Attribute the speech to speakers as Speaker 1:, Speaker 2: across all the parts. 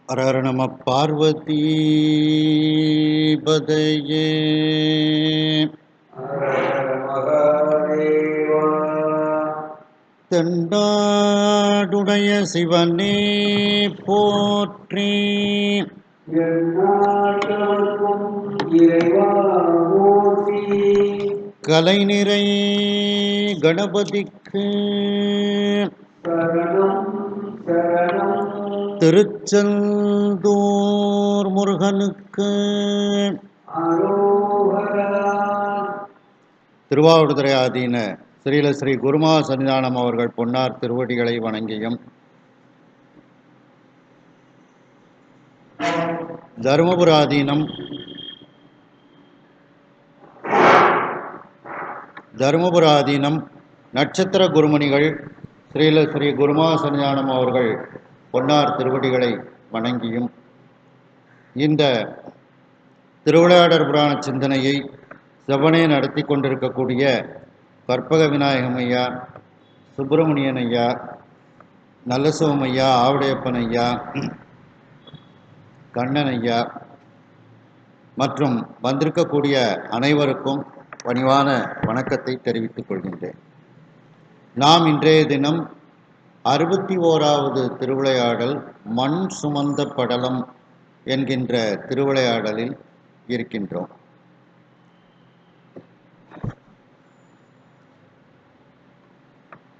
Speaker 1: ஹர நம பார்வதி பதையே. தென்னாடுடைய சிவனே போற்றி, கலைநிறை கணபதிக்கு திருச்செந்தூர் முருகனுக்கு திருவாவடுதுறை ஆதீன ஸ்ரீல ஸ்ரீ குருமா சன்னிதானம் அவர்கள் பொன்னார் திருவடிகளை வணங்கியும், தருமபுர ஆதீனம் நட்சத்திர குருமணிகள் ஸ்ரீல ஸ்ரீ குருமா சன்னிதானம் அவர்கள் பொன்னார் திருவடிகளை வணங்கியும், இந்த திருவிளையாடற் புராண சிந்தனையை செவ்வனே நடத்தி கொண்டிருக்கக்கூடிய கற்பக விநாயகம் ஐயா, சுப்பிரமணியன் ஐயா, நல்லசிவம் ஐயா, ஆவுடையப்பன் ஐயா, கண்ணன் ஐயா மற்றும் வந்திருக்கக்கூடிய அனைவருக்கும் பணிவான வணக்கத்தை தெரிவித்துக் கொள்கின்றேன். நாம் இன்றைய தினம் 61வது திருவிளையாடல் மண் சுமந்த படலம் என்கின்ற திருவிளையாடலில் இருக்கின்றோம்.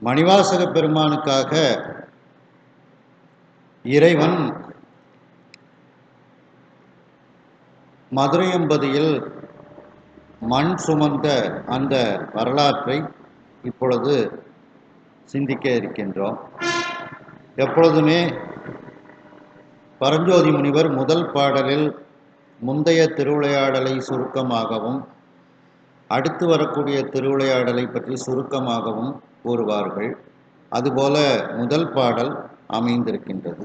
Speaker 1: மணிவாசக பெருமானுக்காக இறைவன் மதுரையம்பதியில் மண் சுமந்த அந்த வரலாற்றை இப்பொழுது சிந்திக்க இருக்கின்றோம். எப்பொழுதுமே பரஞ்சோதி முனிவர் முதல் பாடலில் முந்தைய திருவிளையாடலை சுருக்கமாகவும் அடுத்து வரக்கூடிய திருவிளையாடலை பற்றி சுருக்கமாகவும் கூறுவார்கள். அதுபோல முதல் பாடல் அமைந்திருக்கின்றது.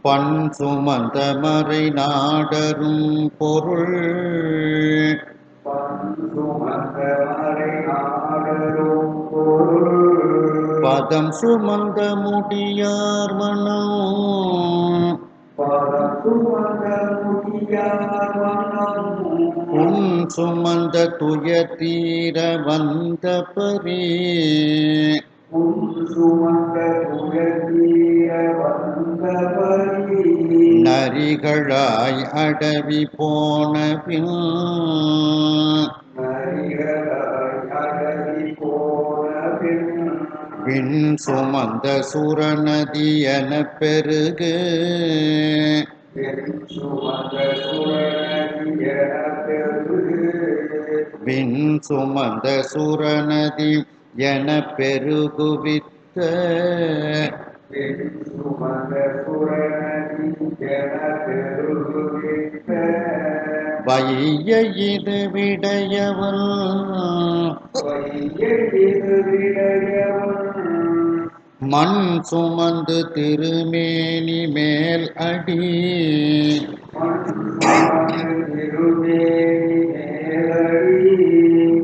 Speaker 1: பண் சுமந்த மறை நாடரும் பொருள், பதம் சுமந்த முடியார் மனம், உன் சுமந்த துயர் தீர வந்த பரே, நரிகளாய் அடவி போன பின், பின் சுமந்த சுரநதி என பெருகு, பின் சுமந்த சுரநதி என பெருகுவித்த, வைய இது விடையவன், மண் சுமந்து திருமேனி மேல் அடி,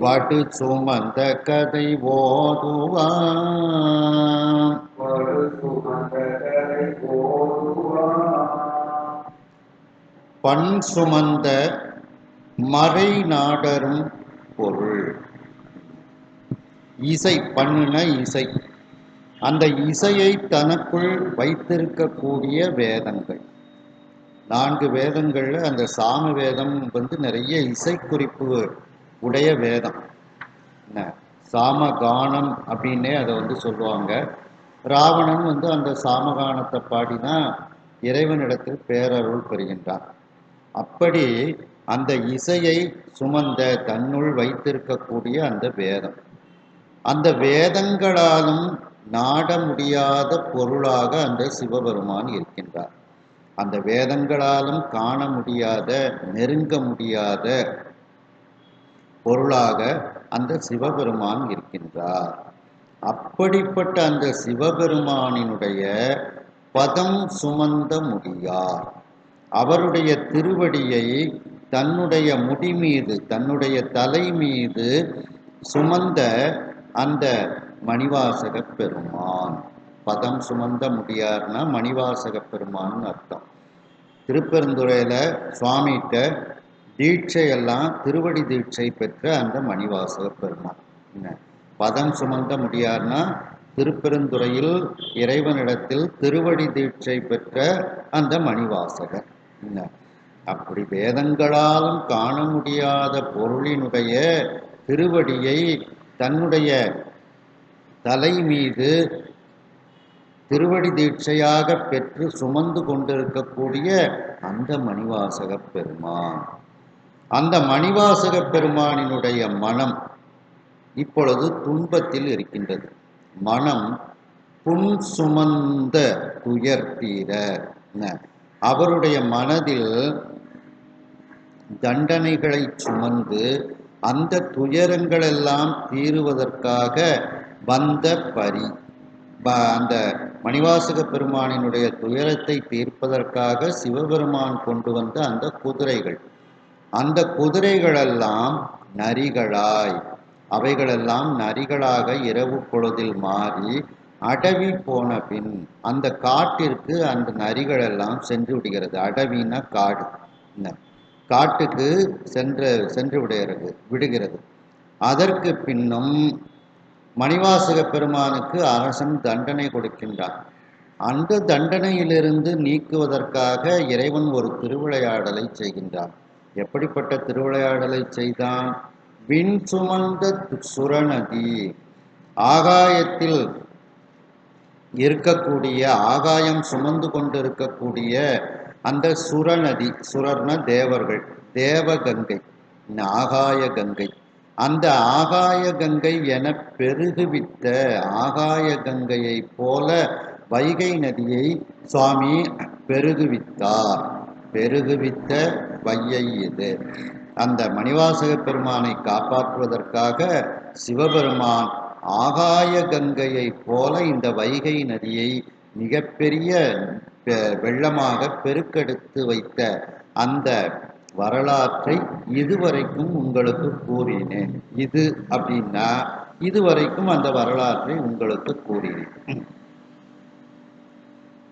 Speaker 1: வடு சுமந்த கதை ஓதுவான், பண் சுமந்த மறை நாடரும் பொருள். இசை, பண்ணுன இசை, அந்த இசையை தனக்குள் வைத்திருக்கக்கூடிய வேதங்கள் 4 வேதங்கள்ல அந்த சாம வேதம் நிறைய இசை குறிப்பு உடைய வேதம். சாமகானம் அப்படின்னே அதை சொல்லுவாங்க. ராவணன் அந்த சாமகானத்தை பாடிதான் இறைவனிடத்தில் பேரருள் பெறுகின்றான். அப்படி அந்த இசையை சுமந்த தன்னுள் வைத்திருக்கக்கூடிய அந்த வேதம், அந்த வேதங்களாலும் நாட முடியாத பொருளாக அந்த சிவபெருமான் இருக்கின்றார். அந்த வேதங்களாலும் காண முடியாத, நெருங்க முடியாத பொருளாக அந்த சிவபெருமான் இருக்கின்றார். அப்படிப்பட்ட அந்த சிவபெருமானினுடைய பதம் சுமந்த முடியார், அவருடைய திருவடியை தன்னுடைய முடி மீது, தன்னுடைய தலை மீது சுமந்த அந்த மணிவாசக பெருமான், பதம் சுமந்த முடியார்னா மணிவாசக பெருமான்னு அர்த்தம். திருப்பெருந்துறையில் சுவாமிகிட்ட தீட்சையெல்லாம் திருவடி தீட்சை பெற்ற அந்த மணிவாசக பெருமான். என்ன பதம் சுமந்த முடியார்னா திருப்பெருந்துறையில் இறைவனிடத்தில் திருவடி தீட்சை பெற்ற அந்த மணிவாசகர். என்ன அப்படி வேதங்களாலும் காண முடியாத பொருளினுடைய திருவடியை தன்னுடைய தலை மீது திருவடி தீட்சையாக பெற்று சுமந்து கொண்டிருக்கக்கூடிய அந்த மணிவாசக பெருமான். அந்த மணிவாசக பெருமானினுடைய மனம் இப்பொழுது துன்பத்தில் இருக்கின்றது. மனம் புன் சுமந்த துயர் தீர. அவருடைய மனதில் தண்டனைகளை சுமந்து அந்த துயரங்களெல்லாம் தீருவதற்காக வந்த பரி. அந்த மணிவாசக பெருமானினுடைய துயரத்தை தீர்ப்பதற்காக சிவபெருமான் கொண்டு வந்த அந்த குதிரைகள், அந்த குதிரைகளெல்லாம் நரிகளாய், அவைகளெல்லாம் நரிகளாக இரவு பொழுதில் மாறி அடவி போன பின் அந்த காட்டிற்கு அந்த நரிகளெல்லாம் சென்று விடுகிறது. அடவினா காடு. காட்டுக்கு சென்று விடுகிறது. அதற்கு பின்னும் மணிவாசக பெருமானுக்கு அரசன் தண்டனை கொடுக்கின்றான். அந்த தண்டனையிலிருந்து நீக்குவதற்காக இறைவன் ஒரு திருவிளையாடலை செய்கின்றான். எப்படிப்பட்ட திருவிளையாடலை செய்தான்? விண் சுமந்த சுரநதி, ஆகாயத்தில் இருக்கக்கூடிய, ஆகாயம் சுமந்து கொண்டிருக்கக்கூடிய அந்த சுரநதி, சுரர்ன தேவர்கள், தேவகங்கை, ஆகாய கங்கை, அந்த ஆகாய கங்கை என பெருகுவித்த ஆகாய கங்கையை போல வைகை நதியை சுவாமி பெருகுவித்தார். பெருகுவித்த வையை இது. அந்த மணிவாசக பெருமானை காப்பாற்றுவதற்காக சிவபெருமான் ஆகாய கங்கையை போல இந்த வைகை நதியை மிகப்பெரிய வெள்ளமாக பெருக்கெடுத்து வைத்த அந்த வரலாற்றை இதுவரைக்கும் உங்களுக்கு கூறினேன். இது அப்படின்னா இதுவரைக்கும் அந்த வரலாற்றை உங்களுக்கு கூறினேன்.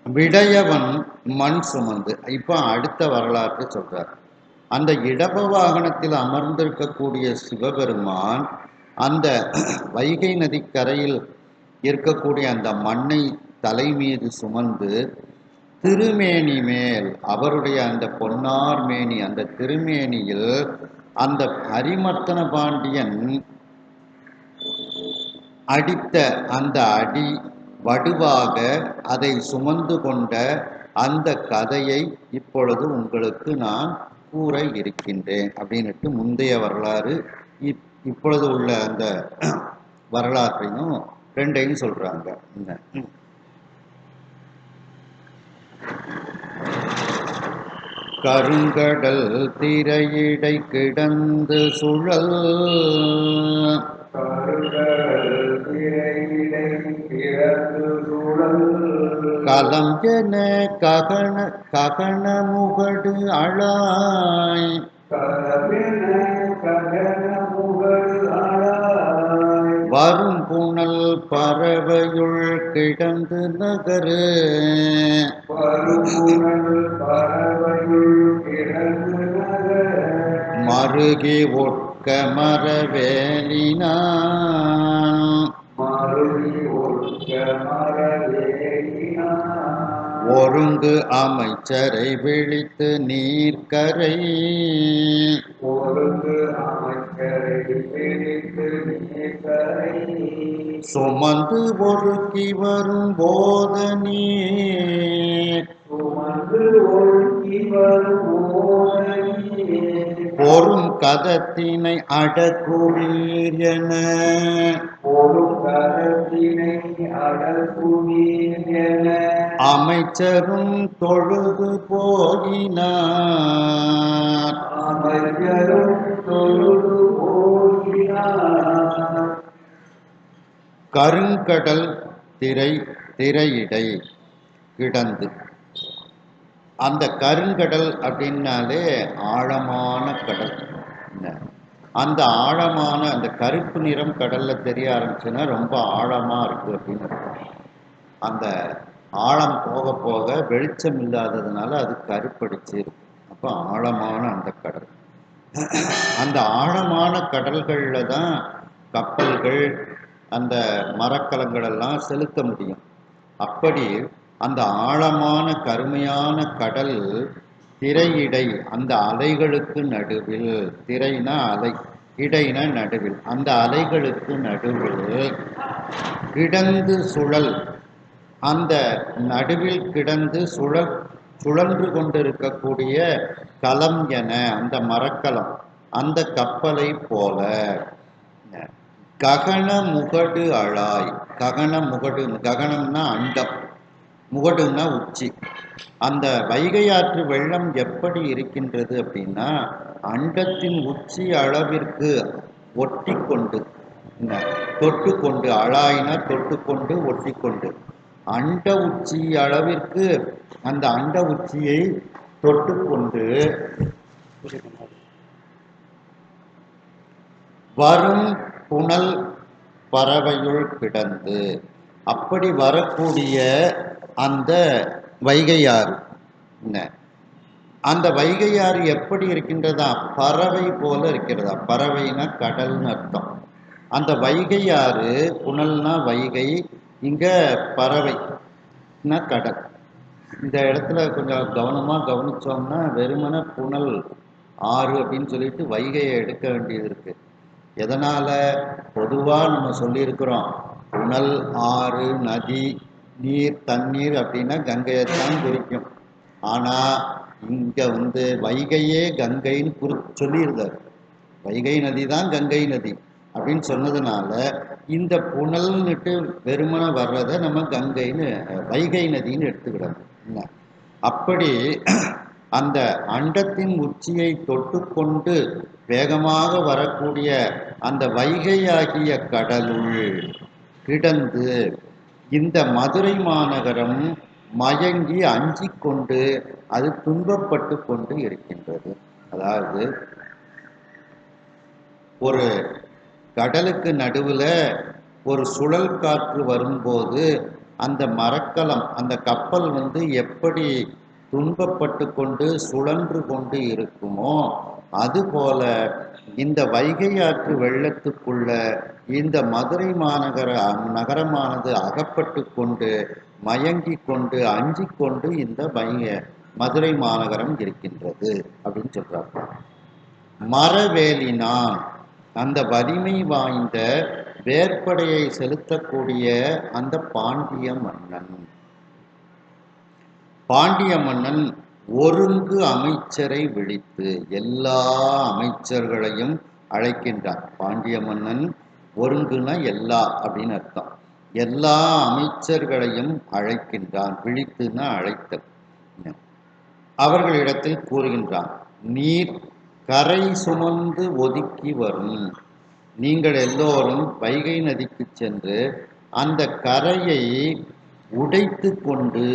Speaker 1: விடையவன் மண் சுமந்து, இப்போ அடுத்த வரலாற்றை சொல்றார். அந்த இடப வாகனத்தில் அமர்ந்திருக்கக்கூடிய சிவபெருமான் அந்த வைகை நதிக்கரையில் இருக்கக்கூடிய அந்த மண்ணை தலை மீது சுமந்து திருமேனி மேல், அவருடைய அந்த பொன்னார் மேனி, அந்த திருமேனியில் அந்த ஹரிமர்த்தன பாண்டியன் அடித்த அந்த அடி வடுவாக அதை சுமந்து கொண்ட அந்த கதையை இப்பொழுது உங்களுக்கு நான் கூற இருக்கின்றேன் அப்படின்ட்டு முந்தைய வரலாறு இப்பொழுது உள்ள அந்த வரலாற்றையும் ரெண்டையும் சொல்றாங்க. கருங்கடல் திரையிடை கிடந்து சுழல், கலம் என ககன முகடு அழாய், வரும் புனல் பறவையுள் கிடந்து நகரு, மருகி ஒட்க மரவேலினான், ஒருங்கு அமைச்சரை விழித்து நீர்க்கரை, சுமந்து ஒருக்கி வரும் போத நீர், பொறும் கதத்தினை அடக்குவீர் என, அமைச்சரும் தொழுது போகினார். கருங்கடல் திரையிடை கிடந்து, அந்த கருங்கடல் அப்படின்னாலே ஆழமான கடல். அந்த ஆழமான அந்த கருப்பு நிறம் கடல்ல தெரிய ஆரம்பிச்சுன்னா ரொம்ப ஆழமா இருக்கு அப்படின்னு அர்த்தம். அந்த ஆழம் போக போக வெளிச்சம் இல்லாததுனால அது கருப்படிச்சு இருக்கும். அப்போ ஆழமான அந்த கடல், அந்த ஆழமான கடல்களில் தான் கப்பல்கள் அந்த மரக்கலங்கள் எல்லாம் செலுத்த முடியும். அப்படி அந்த ஆழமான கருமையான கடல் திரையிடை, அந்த அலைகளுக்கு நடுவில், திரைனா அலை, இடைனா நடுவில், அந்த அலைகளுக்கு நடுவில் கிடந்து சுழல், அந்த நடுவில் கிடந்து சுழன்று கொண்டிருக்கக்கூடிய களம் என அந்த மரக்கலம், அந்த கப்பலை போல ககன முகடு அழாய். ககன முகடு, ககனம்னா அண்டம், முகடுன்னா உச்சி. அந்த வைகை ஆற்று வெள்ளம் எப்படி இருக்கின்றது அப்படின்னா, அண்டத்தின் உச்சி அளவிற்கு ஒட்டி கொண்டு, தொட்டு கொண்டு, அழாயினா தொட்டு கொண்டு, ஒட்டி கொண்டு, அண்ட உச்சி அளவிற்கு அந்த அண்ட உச்சியை தொட்டு கொண்டு வரும் புனல் பறவையுள் கிடந்து, அப்படி வரக்கூடிய அந்த வைகையாறு, அந்த வைகையாறு எப்படி இருக்கின்றதா? பறவை போல இருக்கிறதா. பறவைனா கடல்னு அர்த்தம். அந்த வைகையாறு, புனல்னா வைகை, இங்க பறவைனா கடல். இந்த இடத்துல கொஞ்சம் கவனமா கவனிச்சோம்னா வெறுமன புனல் ஆறு அப்படின்னு சொல்லிட்டு வைகையை எடுக்க வேண்டியது இருக்கு. எதனால? பொதுவா நம்ம சொல்லியிருக்கிறோம், புனல், ஆறு, நதி, நீர், தண்ணீர் அப்படின்னா கங்கையைத்தான் குறிக்கும். ஆனா இங்க வைகையே கங்கைன்னு சொல்லியிருந்தார். வைகை நதி தான் கங்கை நதி அப்படின்னு சொன்னதுனால இந்த புனல்னுட்டு வெறுமனை வர்றதை நம்ம கங்கைன்னு, வைகை நதின்னு எடுத்துக்கிடணும். அப்படி அந்த அண்டத்தின் உச்சியை தொட்டுக்கொண்டு வேகமாக வரக்கூடிய அந்த வைகையாகிய கடலுள் கிடந்து இந்த மதுரை மாநகரம் மயங்கி அஞ்சிக் கொண்டு அது துன்பப்பட்டு கொண்டு இருக்கின்றது. அதாவது ஒரு கடலுக்கு நடுவில் ஒரு சுழல் காற்று வரும்போது அந்த மரக்கலம், அந்த கப்பல் எப்படி துன்பப்பட்டு கொண்டு சுழன்று கொண்டு இருக்குமோ, அதுபோல இந்த வைகை ஆற்று வெள்ளத்துக்குள்ள இந்த மதுரை நகரமானது அகப்பட்டு கொண்டு மயங்கி கொண்டு அஞ்சி கொண்டு இந்த மதுரை மாநகரம் இருக்கின்றது அப்படின்னு சொல்றாங்க. மரவேலினான், அந்த வலிமை வாய்ந்த வேற்படையை செலுத்தக்கூடிய அந்த பாண்டிய மன்னன் ஒருங்கு அமைச்சரை விழித்து, எல்லா அமைச்சர்களையும் அழைக்கின்றான். பாண்டிய மன்னன் ஒருங்குனா எல்லா அப்படின்னு அர்த்தம். எல்லா அமைச்சர்களையும் அழைக்கின்றான். விழித்துனா அழைத்தல். அவர்களிடத்தில் கூறுகின்றான், நீர் கரை சுமந்து ஒதுக்கி வரும், நீங்கள் எல்லோரும் வைகை நதிக்கு சென்று அந்த கரையை உடைத்து கொண்டு,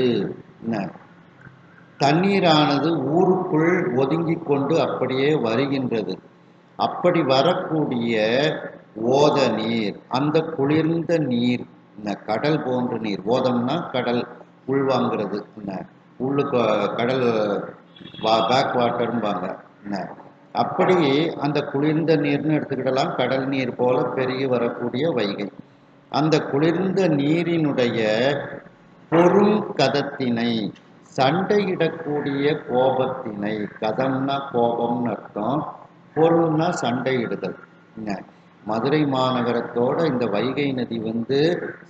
Speaker 1: தண்ணீரானது ஊருக்குள் ஒதுங்கி கொண்டு அப்படியே வருகின்றது. அப்படி வரக்கூடிய ஓத நீர், அந்த குளிர்ந்த நீர், கடல் போன்ற நீர், ஓதம்னா கடல் உள்வாங்கிறது, உள்ளுக்கு கடல் பேக் வாட்டர்பாங்க. அப்படி அந்த குளிர்ந்த நீர்னு எடுத்துக்கிடலாம். கடல் நீர் போல பெருகி வரக்கூடிய வைகை, அந்த குளிர்ந்த நீரினுடைய பொருங்கதத்தினை, சண்டையிடக்கூடிய கோபத்தினை, கதம்னா கோபம்னு அர்த்தம், பொருள்னா சண்டையிடுதல். மதுரை மாநகரத்தோட இந்த வைகை நதி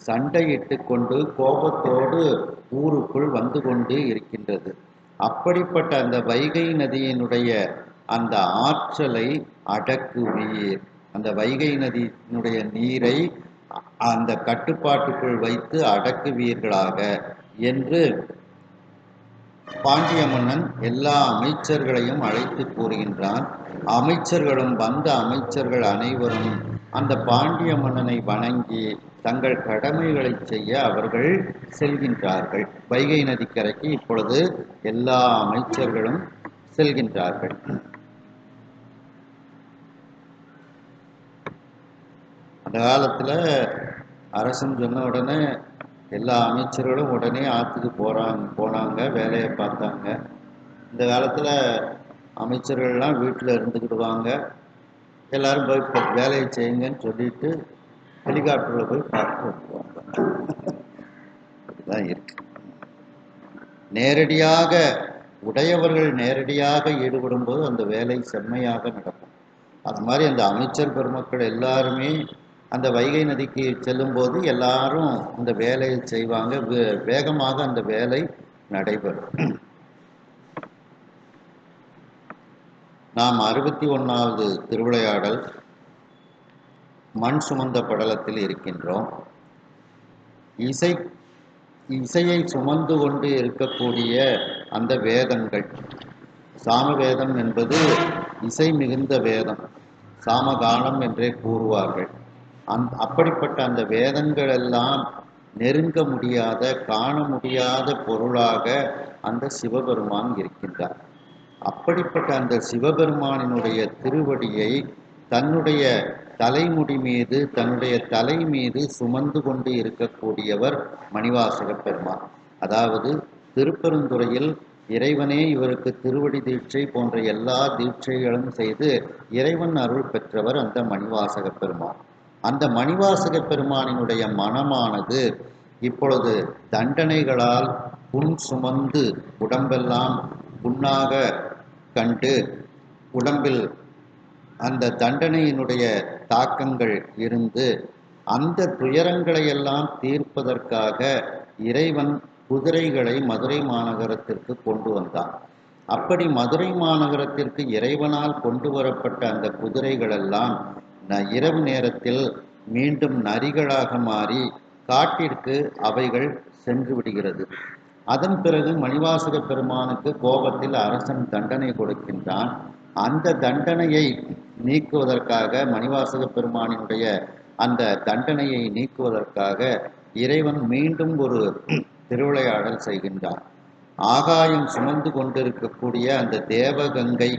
Speaker 1: சண்டையிட்டு கொண்டு கோபத்தோடு ஊருக்குள் வந்து கொண்டு இருக்கின்றது. அப்படிப்பட்ட அந்த வைகை நதியினுடைய அந்த ஆற்றலை அடக்குவீர், அந்த வைகை நதியினுடைய நீரை அந்த கட்டுப்பாட்டுக்குள் வைத்து அடக்குவீர்களாக என்று பாண்டிய மன்னன் எல்லா அமைச்சர்களையும் அழைத்து கூறுகின்றான். அமைச்சர்களும் வந்த அமைச்சர்கள் அனைவரும் அந்த பாண்டிய மன்னனை வணங்கி தங்கள் கடமைகளை செய்ய அவர்கள் செல்கின்றார்கள். வைகை நதிக்கரைக்கு இப்பொழுது எல்லா அமைச்சர்களும் செல்கின்றார்கள். அந்த காலத்தில் அரசன் சொன்ன உடனே எல்லா அமைச்சர்களும் உடனே ஆற்றுக்கு போனாங்க, வேலையை பார்த்தாங்க. இந்த காலத்தில் அமைச்சர்கள்லாம் வீட்டில் இருந்துக்கிடுவாங்க, எல்லாரும் போய் வேலையை செய்யுங்கன்னு சொல்லிட்டு ஹெலிகாப்டரில் போய் பார்த்து வந்துடுவாங்க. அப்படிதான் இருக்கு. நேரடியாக உடையவர்கள் நேரடியாக ஈடுபடும் போது அந்த வேலை செம்மையாக நடக்கும். அது மாதிரி அந்த அமைச்சர் பெருமக்கள் எல்லாருமே அந்த வைகை நதிக்கு செல்லும்போது எல்லாரும் அந்த வேலையை செய்வாங்க, வேகமாக அந்த வேலை நடைபெறும். நாம் 61வது திருவிளையாடல் மண் சுமந்த படலத்தில் இருக்கின்றோம். இசையை சுமந்து கொண்டு இருக்கக்கூடிய அந்த வேதங்கள், சாமவேதம் என்பது இசை மிகுந்த வேதம், சாமகானம் என்றே கூறுவார்கள். அப்படிப்பட்ட அந்த வேதங்கள் எல்லாம் நெருங்க முடியாத, காண முடியாத பொருளாக அந்த சிவபெருமான் இருக்கின்றார். அப்படிப்பட்ட அந்த சிவபெருமானினுடைய திருவடியை தன்னுடைய தலைமுடி மீது, தன்னுடைய தலை மீது சுமந்து கொண்டு இருக்கக்கூடியவர் மணிவாசக பெருமான். அதாவது திருப்பெருந்துறையில் இறைவனே இவருக்கு திருவடி தீட்சை போன்ற எல்லா தீட்சைகளும் செய்து இறைவன் அருள் பெற்றவர் அந்த மணிவாசக பெருமான். அந்த மணிவாசக பெருமானினுடைய மனமானது இப்பொழுது தண்டனைகளால் புண் சுமந்து உடம்பெல்லாம் புண்ணாக கண்டு, உடம்பில் அந்த தண்டனையினுடைய தாக்கங்கள் இருந்து அந்த துயரங்களை எல்லாம் தீர்ப்பதற்காக இறைவன் குதிரைகளை மதுரை மாநகரத்திற்கு கொண்டு வந்தான். அப்படி மதுரை மாநகரத்திற்கு இறைவனால் கொண்டு வரப்பட்ட அந்த குதிரைகள் எல்லாம் இரவு நேரத்தில் மீண்டும் நரிகளாக மாறி காட்டிற்கு அவைகள் சென்று விடுகிறது. அதன் பிறகு மணிவாசக பெருமானுக்கு கோபத்தில் அரசன் தண்டனை கொடுக்கின்றான். அந்த தண்டனையை நீக்குவதற்காக, மணிவாசக பெருமானினுடைய அந்த தண்டனையை நீக்குவதற்காக இறைவன் மீண்டும் ஒரு திருவிளையாடல் செய்கின்றான். ஆகாயம் சுமந்து கொண்டிருக்கக்கூடிய அந்த தேவகங்கை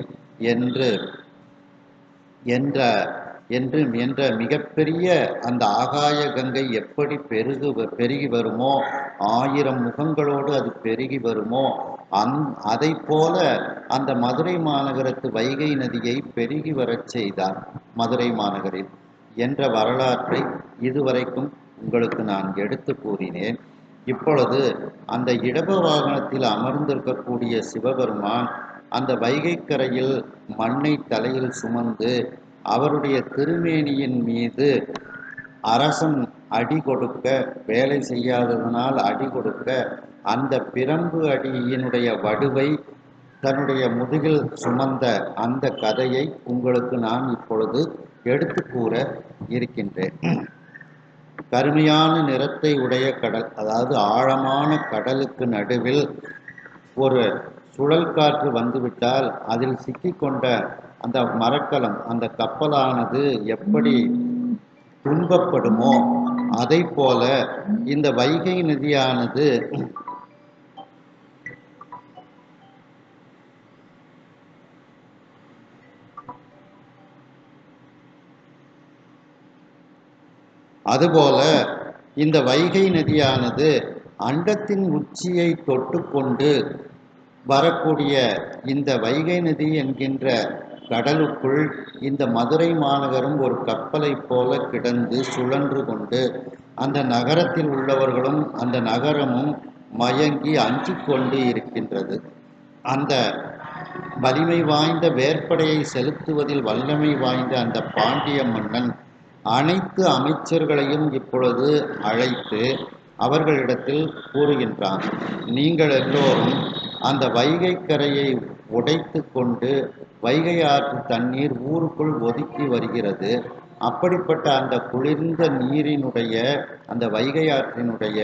Speaker 1: என்ற மிகப்பெரிய அந்த ஆகாய கங்கை எப்படி பெருகி வருமோ, 1000 முகங்களோடு அது பெருகி வருமோ, அதை போல அந்த மதுரை மாநகரத்து வைகை நதியை பெருகி வரச் செய்தார் மதுரை மாநகரில் என்ற வரலாற்றை இதுவரைக்கும் உங்களுக்கு நான் எடுத்து கூறினேன். இப்பொழுது அந்த இடப வாகனத்தில் அமர்ந்திருக்கக்கூடிய சிவபெருமான் அந்த வைகைக்கரையில் மண்ணை தலையில் சுமந்து அவருடைய திருமேனியின் மீது அரசன் அடி கொடுக்க, வேலை செய்யாததனால் அடி கொடுக்க, அந்த பிரம்பு அடியினுடைய வடுவை தன்னுடைய முதுகில் சுமந்த அந்த கதையை உங்களுக்கு நான் இப்பொழுது எடுத்து கூற இருக்கின்றேன். கருமையான நிறத்தை உடைய கடல், அதாவது ஆழமான கடலுக்கு நடுவில் ஒரு சுழல் காற்று வந்துவிட்டால் அதில் சிக்கிக்கொண்ட அந்த மரக்கலம், அந்த கப்பலானது எப்படி துன்பப்படுமோ அதை போல இந்த வைகை நதியானது அதுபோல இந்த வைகை நதியானது அண்டத்தின் உச்சியை தொட்டு கொண்டு வரக்கூடிய இந்த வைகை நதி என்கின்ற கடலுக்குள் இந்த மதுரை மாநகரம் ஒரு கப்பலை போல கிடந்து சுழன்று கொண்டு அந்த நகரத்தில் உள்ளவர்களும் அந்த நகரமும் மயங்கி அஞ்சிக் கொண்டு இருக்கின்றது. அந்த வலிமை வாய்ந்த வேற்படையை செலுத்துவதில் வல்லமை வாய்ந்த அந்த பாண்டிய மன்னன் அனைத்து அமைச்சர்களையும் இப்பொழுது அழைத்து அவர்களிடத்தில் கூறுகின்றான், நீங்கள் எல்லோரும் அந்த வைகை கரையை உடைத்து கொண்டு வைகை ஆற்று தண்ணீர் ஊருக்குள் ஒதுக்கி வருகிறது. அப்படிப்பட்ட அந்த குளிர்ந்த நீரினுடைய, அந்த வைகை ஆற்றினுடைய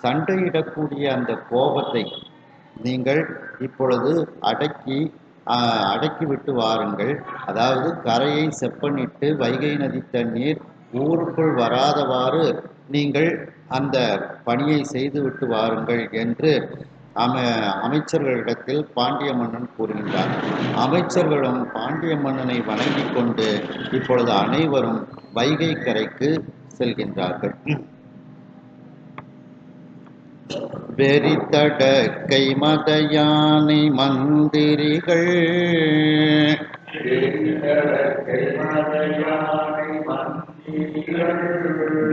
Speaker 1: சண்டையிடக்கூடிய அந்த கோபத்தை நீங்கள் இப்பொழுது அடக்கிவிட்டு வாருங்கள். அதாவது கரையை செப்பனிட்டு வைகை நதி தண்ணீர் ஊருக்குள் வராதவாறு நீங்கள் அந்த பணியை செய்துவிட்டு வாருங்கள் என்று அமைச்சர்களிடத்தில் பாண்டிய மன்னன் கூறுகின்றார். அமைச்சர்களும் பாண்டிய மன்னனை வணங்கி கொண்டு இப்பொழுது அனைவரும் வைகை கரைக்கு செல்கின்றார்கள். வெறித்தடக்கை மதயானை மந்திரிகள்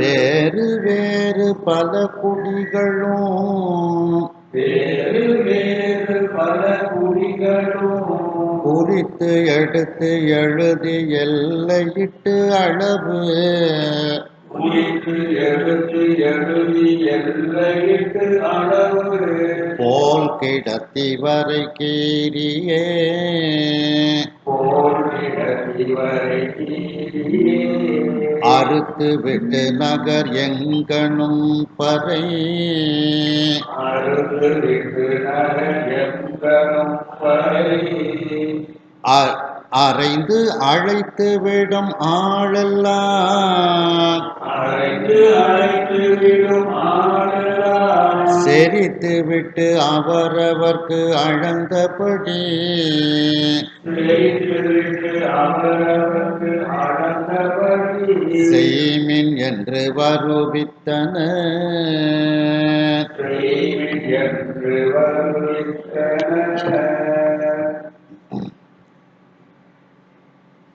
Speaker 1: வேறு வேறு பல குடிகளும் குறித்து எடுத்து எழுதி எல்லையிட்டு அளவு போல் கிடத்தி வரை கீரியே அறுத்து விட்டு நகர் எங்கனும் பறை அறைந்து அழைத்து விடும் ஆளெல்லாம் செரித்து விட்டு அவரவர்க்கு அழந்தபடி செய்மின் என்று வருவித்தன.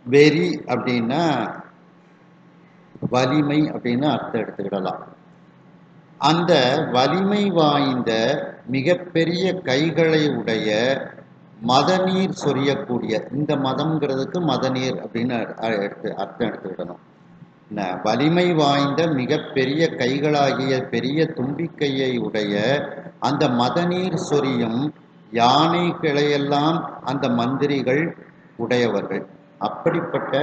Speaker 1: வெறி அப்படின்னா வலிமை அப்படின்னு அர்த்தம் எடுத்துக்கிடலாம். அந்த வலிமை வாய்ந்த மிகப்பெரிய கைகளை உடைய மதநீர் சொரியக்கூடிய, இந்த மதம்ங்கிறதுக்கு மதநீர் அப்படின்னு அர்த்தம் எடுத்துக்கிடணும். வலிமை வாய்ந்த மிகப்பெரிய கைகளாகிய பெரிய தும்பிக்கையை உடைய அந்த மதநீர் சொரியும் யானைகளையெல்லாம் அந்த மந்திரிகள் உடையவர்கள். அப்படிப்பட்ட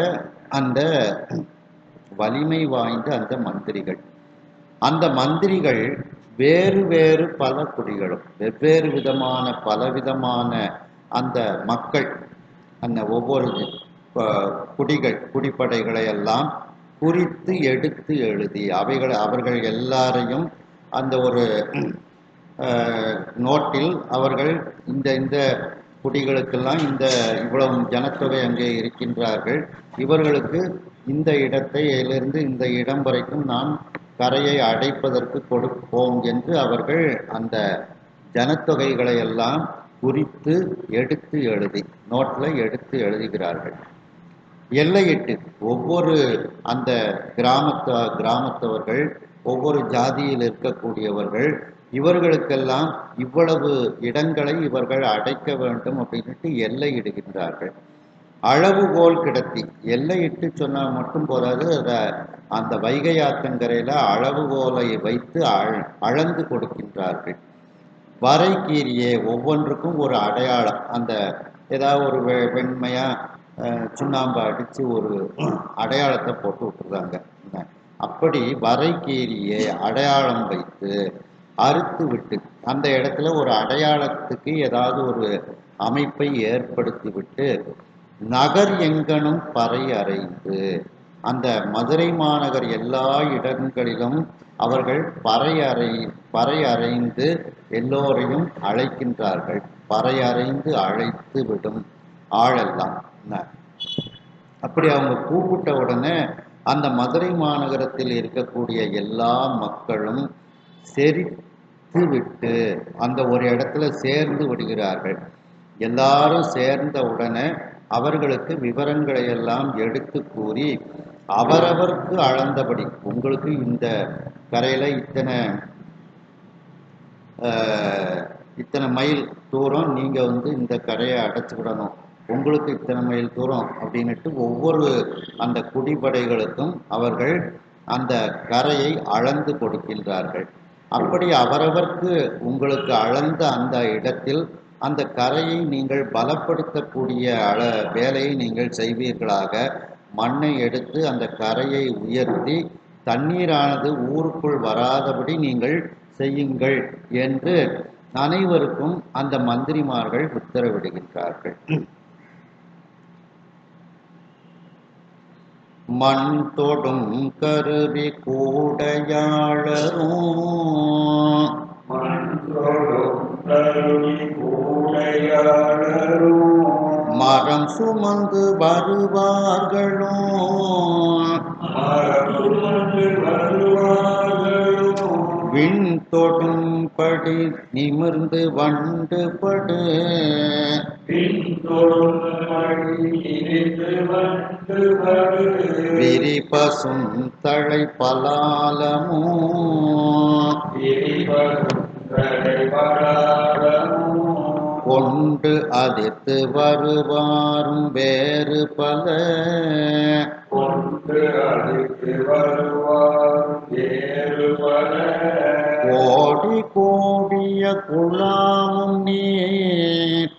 Speaker 1: அந்த வலிமை வாய்ந்த அந்த மந்திரிகள் வேறு வேறு பல குடிகளும் வெவ்வேறு விதமான பலவிதமான அந்த மக்கள், அந்த ஒவ்வொரு குடிப்படைகளை எல்லாம் குறித்து எடுத்து எழுதி அவர்கள் எல்லாரையும் அந்த ஒரு நோட்டில் அவர்கள் இந்த குடிகளுக்கெல்லாம் இவ்வளவு ஜனத்தொகை அங்கே இருக்கின்றார்கள், இவர்களுக்கு இந்த இடத்திலிருந்து இந்த இடம் வரைக்கும் நாம் கரையை அடைப்பதற்கு கொடுப்போம் என்று அவர்கள் அந்த ஜனத்தொகைகளை எல்லாம் குறித்து எடுத்து எழுதி நோட்டில் எடுத்து எழுதுகிறார்கள். எல்லையிட்டு ஒவ்வொரு அந்த கிராமத்தவர்கள், ஒவ்வொரு ஜாதியில் இருக்கக்கூடியவர்கள், இவர்களுக்கெல்லாம் இவ்வளவு இடங்களை இவர்கள் அடைக்க வேண்டும் அப்படின்ட்டு எல்லையிடுகின்றார்கள். அளவுகோல் கிடத்தி, எல்லையிட்டு சொன்னால் மட்டும் போதாது, அந்த வைகை ஆற்றங்கரையில் அளவுகோலை வைத்து அளந்து கொடுக்கின்றார்கள். வரை கீரியே, ஒவ்வொன்றுக்கும் ஒரு அடையாளம், அந்த ஏதாவது ஒரு வெண்மையாக சுண்ணாம்பு அடித்து ஒரு அடையாளத்தை போட்டு விட்டுருந்தாங்க. அப்படி வரை கீரியே அடையாளம் வைத்து அறுத்து விட்டு, அந்த இடத்துல ஒரு அடையாளத்துக்கு ஏதாவது ஒரு அமைப்பை ஏற்படுத்தி விட்டு நகர் எங்கனும் பறை அறைந்து, அந்த மதுரை மாநகர் எல்லா இடங்களிலும் அவர்கள் பறை அறைந்து எல்லோரையும் அழைக்கின்றார்கள். பறை அறைந்து அழைத்து விடும் ஆளெல்லாம். அப்படி அவங்க கூப்பிட்ட உடனே அந்த மதுரை மாநகரத்தில் இருக்கக்கூடிய எல்லா மக்களும் செரித்து விட்டு அந்த ஒரு இடத்துல சேர்ந்து விடுகிறார்கள். எல்லாரும் சேர்ந்த உடனே அவர்களுக்கு விவரங்களை எல்லாம் எடுத்து கூறி அவரவர்க்கு அளந்தபடி, உங்களுக்கு இந்த கரையில் இத்தனை மைல் தூரம் நீங்கள் இந்த கரையை அடைச்சிக்கிடணும், உங்களுக்கு இத்தனை மைல் தூரம் அப்படின்ட்டு ஒவ்வொரு அந்த குடிப்படைகளுக்கும் அவர்கள் அந்த கரையை அளந்து கொடுக்கின்றார்கள். அப்படி அவரவர்க்கு உங்களுக்கு அளந்த அந்த இடத்தில் அந்த கரையை நீங்கள் பலப்படுத்தக்கூடிய வேலையை நீங்கள் செய்வீர்களாக. மண்ணை எடுத்து அந்த கரையை உயர்த்தி தண்ணீரானது ஊருக்குள் வராதபடி நீங்கள் செய்யுங்கள் என்று அனைவருக்கும் அந்த மந்திரிமார்கள் உத்தரவிடுகின்றார்கள். மண் தொடும் கருவி கூடையாளரும் மரம் சுமந்து வருவார்களும் விண் தொடும்படி நிமிர்ந்து வண்டு படு விரி பசும் தழை பலாலமோ கொண்டு அதிர்த்து வருவாரும் வேறு பல கோடி கோடிய குழாமும் நீர்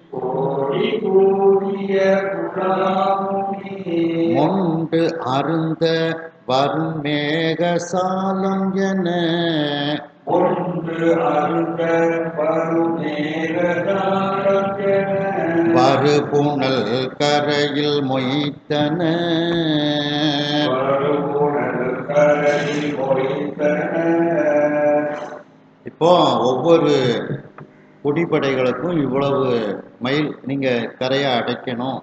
Speaker 1: மொண்டு அருந்த வரும் மேகசாலம் என வருபுணல் கரையில் மொய்த்தன இப்போ ஒவ்வொரு குடிப்படைகளுக்கும் இவ்வளவு மைல் நீங்க கரையை அடைக்கணும்,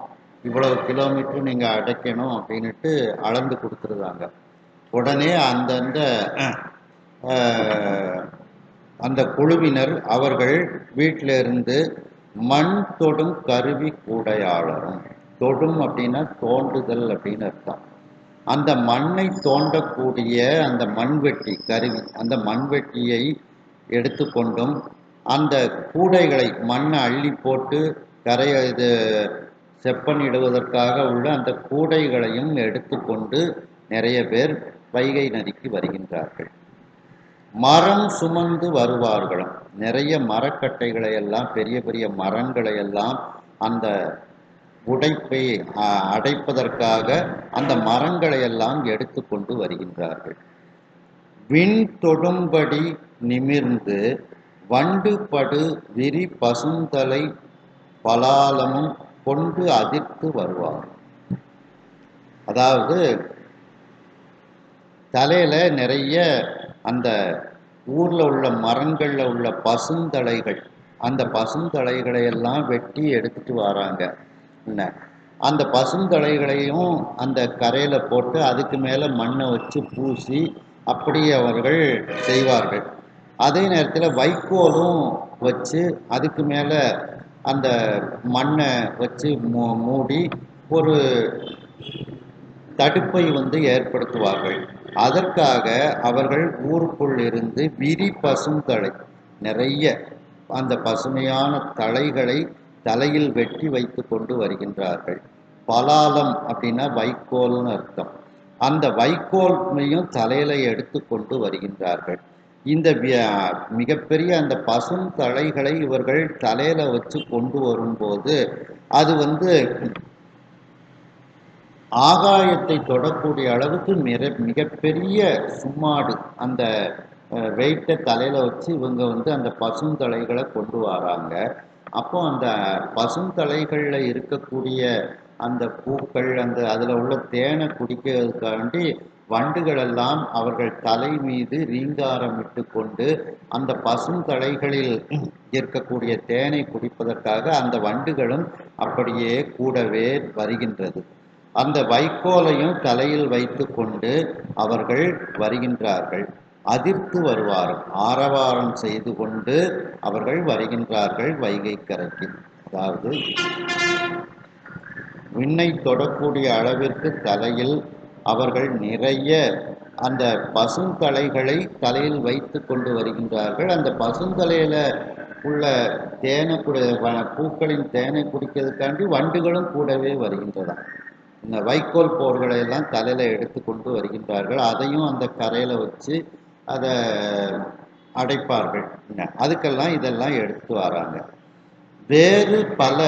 Speaker 1: இவ்வளவு கிலோமீட்டர் நீங்க அடைக்கணும் அப்படின்னுட்டு அளந்து கொடுத்துருந்தாங்க. உடனே அந்தந்த அந்த குழுவினர் அவர்கள் வீட்டிலிருந்து மண் தொடும் கருவி கூடையாளரும், தொடும் அப்படின்னா தோண்டுதல் அப்படின்னு அர்த்தம். அந்த மண்ணை தோண்டக்கூடிய அந்த மண்வெட்டி கருவி, அந்த மண்வெட்டியை எடுத்துக்கொண்டும் அந்த கூடைகளை மண்ணை அள்ளி போட்டு கரையை இது செப்பனிடுவதற்காக உள்ள அந்த கூடைகளையும் எடுத்துக்கொண்டு நிறைய பேர் வைகை நதிக்கு வருகின்றார்கள். மரம் சுமந்து வருவார்களும், நிறைய மரக்கட்டைகளை எல்லாம், பெரிய பெரிய மரங்களை எல்லாம் அந்த உடைப்பை அடைப்பதற்காக அந்த மரங்களை எல்லாம் எடுத்துக்கொண்டு வருகின்றார்கள். விண் தொடும்படி நிமிர்ந்து வண்டு படு விரி பசுந்தலை பலாலமும் கொண்டு அதிர்த்து வருவார். அதாவது தலையில நிறைய அந்த ஊர்ல உள்ள மரங்கள்ல உள்ள பசுந்தலைகள், அந்த பசுந்தலைகளை எல்லாம் வெட்டி எடுத்துட்டு வராங்க. அந்த பசுந்தலைகளையும் அந்த கரையில போட்டு அதுக்கு மேல மண்ணை வச்சு பூசி அப்படி அவர்கள் செய்வார்கள். அதே நேரத்தில் வைக்கோலும் வச்சு அதுக்கு மேல அந்த மண்ணை வச்சு மூடி ஒரு தடுப்பை ஏற்படுத்துவார்கள். அதற்காக அவர்கள் ஊருக்குள் இருந்து விரி பசுந்தலை, நிறைய அந்த பசுமையான தலைகளை தலையில் வெட்டி வைத்து கொண்டு வருகின்றார்கள். பலாலம் அப்படின்னா வைக்கோல்னு அர்த்தம். அந்த வைக்கோலையும் தலையில எடுத்து கொண்டு வருகின்றார்கள். இந்த மிகப்பெரிய அந்த பசும் தலைகளை இவர்கள் தலையில வச்சு கொண்டு வரும்போது அது ஆகாயத்தை தொடக்கூடிய அளவுக்கு மிகப்பெரிய சும்மாடு அந்த வெயிட்டை தலையில வச்சு இவங்க அந்த பசுந்தலைகளை கொண்டு வராங்க. அப்போ அந்த பசுந்தலைகளில் இருக்கக்கூடிய அந்த பூக்கள், அந்த அதில் உள்ள தேனை குடிக்கிறதுக்காண்டி வண்டுகள் எல்லாம் அவர்கள் தலை மீது ரீங்காரமிட்டு கொண்டு அந்த பசுந்தலைகளில் இருக்கக்கூடிய தேனை குடிப்பதற்காக அந்த வண்டுகளும் அப்படியே கூடவே வருகின்றது. அந்த வைக்கோலையும் தலையில் வைத்து கொண்டு அவர்கள் வருகின்றார்கள். அதிர்த்து வருவார்கள், ஆரவாரம் செய்து கொண்டு அவர்கள் வருகின்றார்கள் வைகை கரைக்கு. அதாவது விண்ணை தொடக்கூடிய அளவிற்கு தலையில் அவர்கள் நிறைய அந்த பசுந்தலைகளை தலையில் வைத்து கொண்டு வருகின்றார்கள். அந்த பசுந்தலையில உள்ள தேனை பூக்களின் தேனை குடிக்கிறதுக்காண்டி வண்டுகளும் கூடவே வருகின்றன. இந்த வைக்கோல் போர்களை எல்லாம் தலையில எடுத்து கொண்டு வருகின்றார்கள். அதையும் அந்த கரையில வச்சு அதை அடைப்பார்கள். அதுக்கெல்லாம் இதெல்லாம் எடுத்து வராங்க. வேறு பல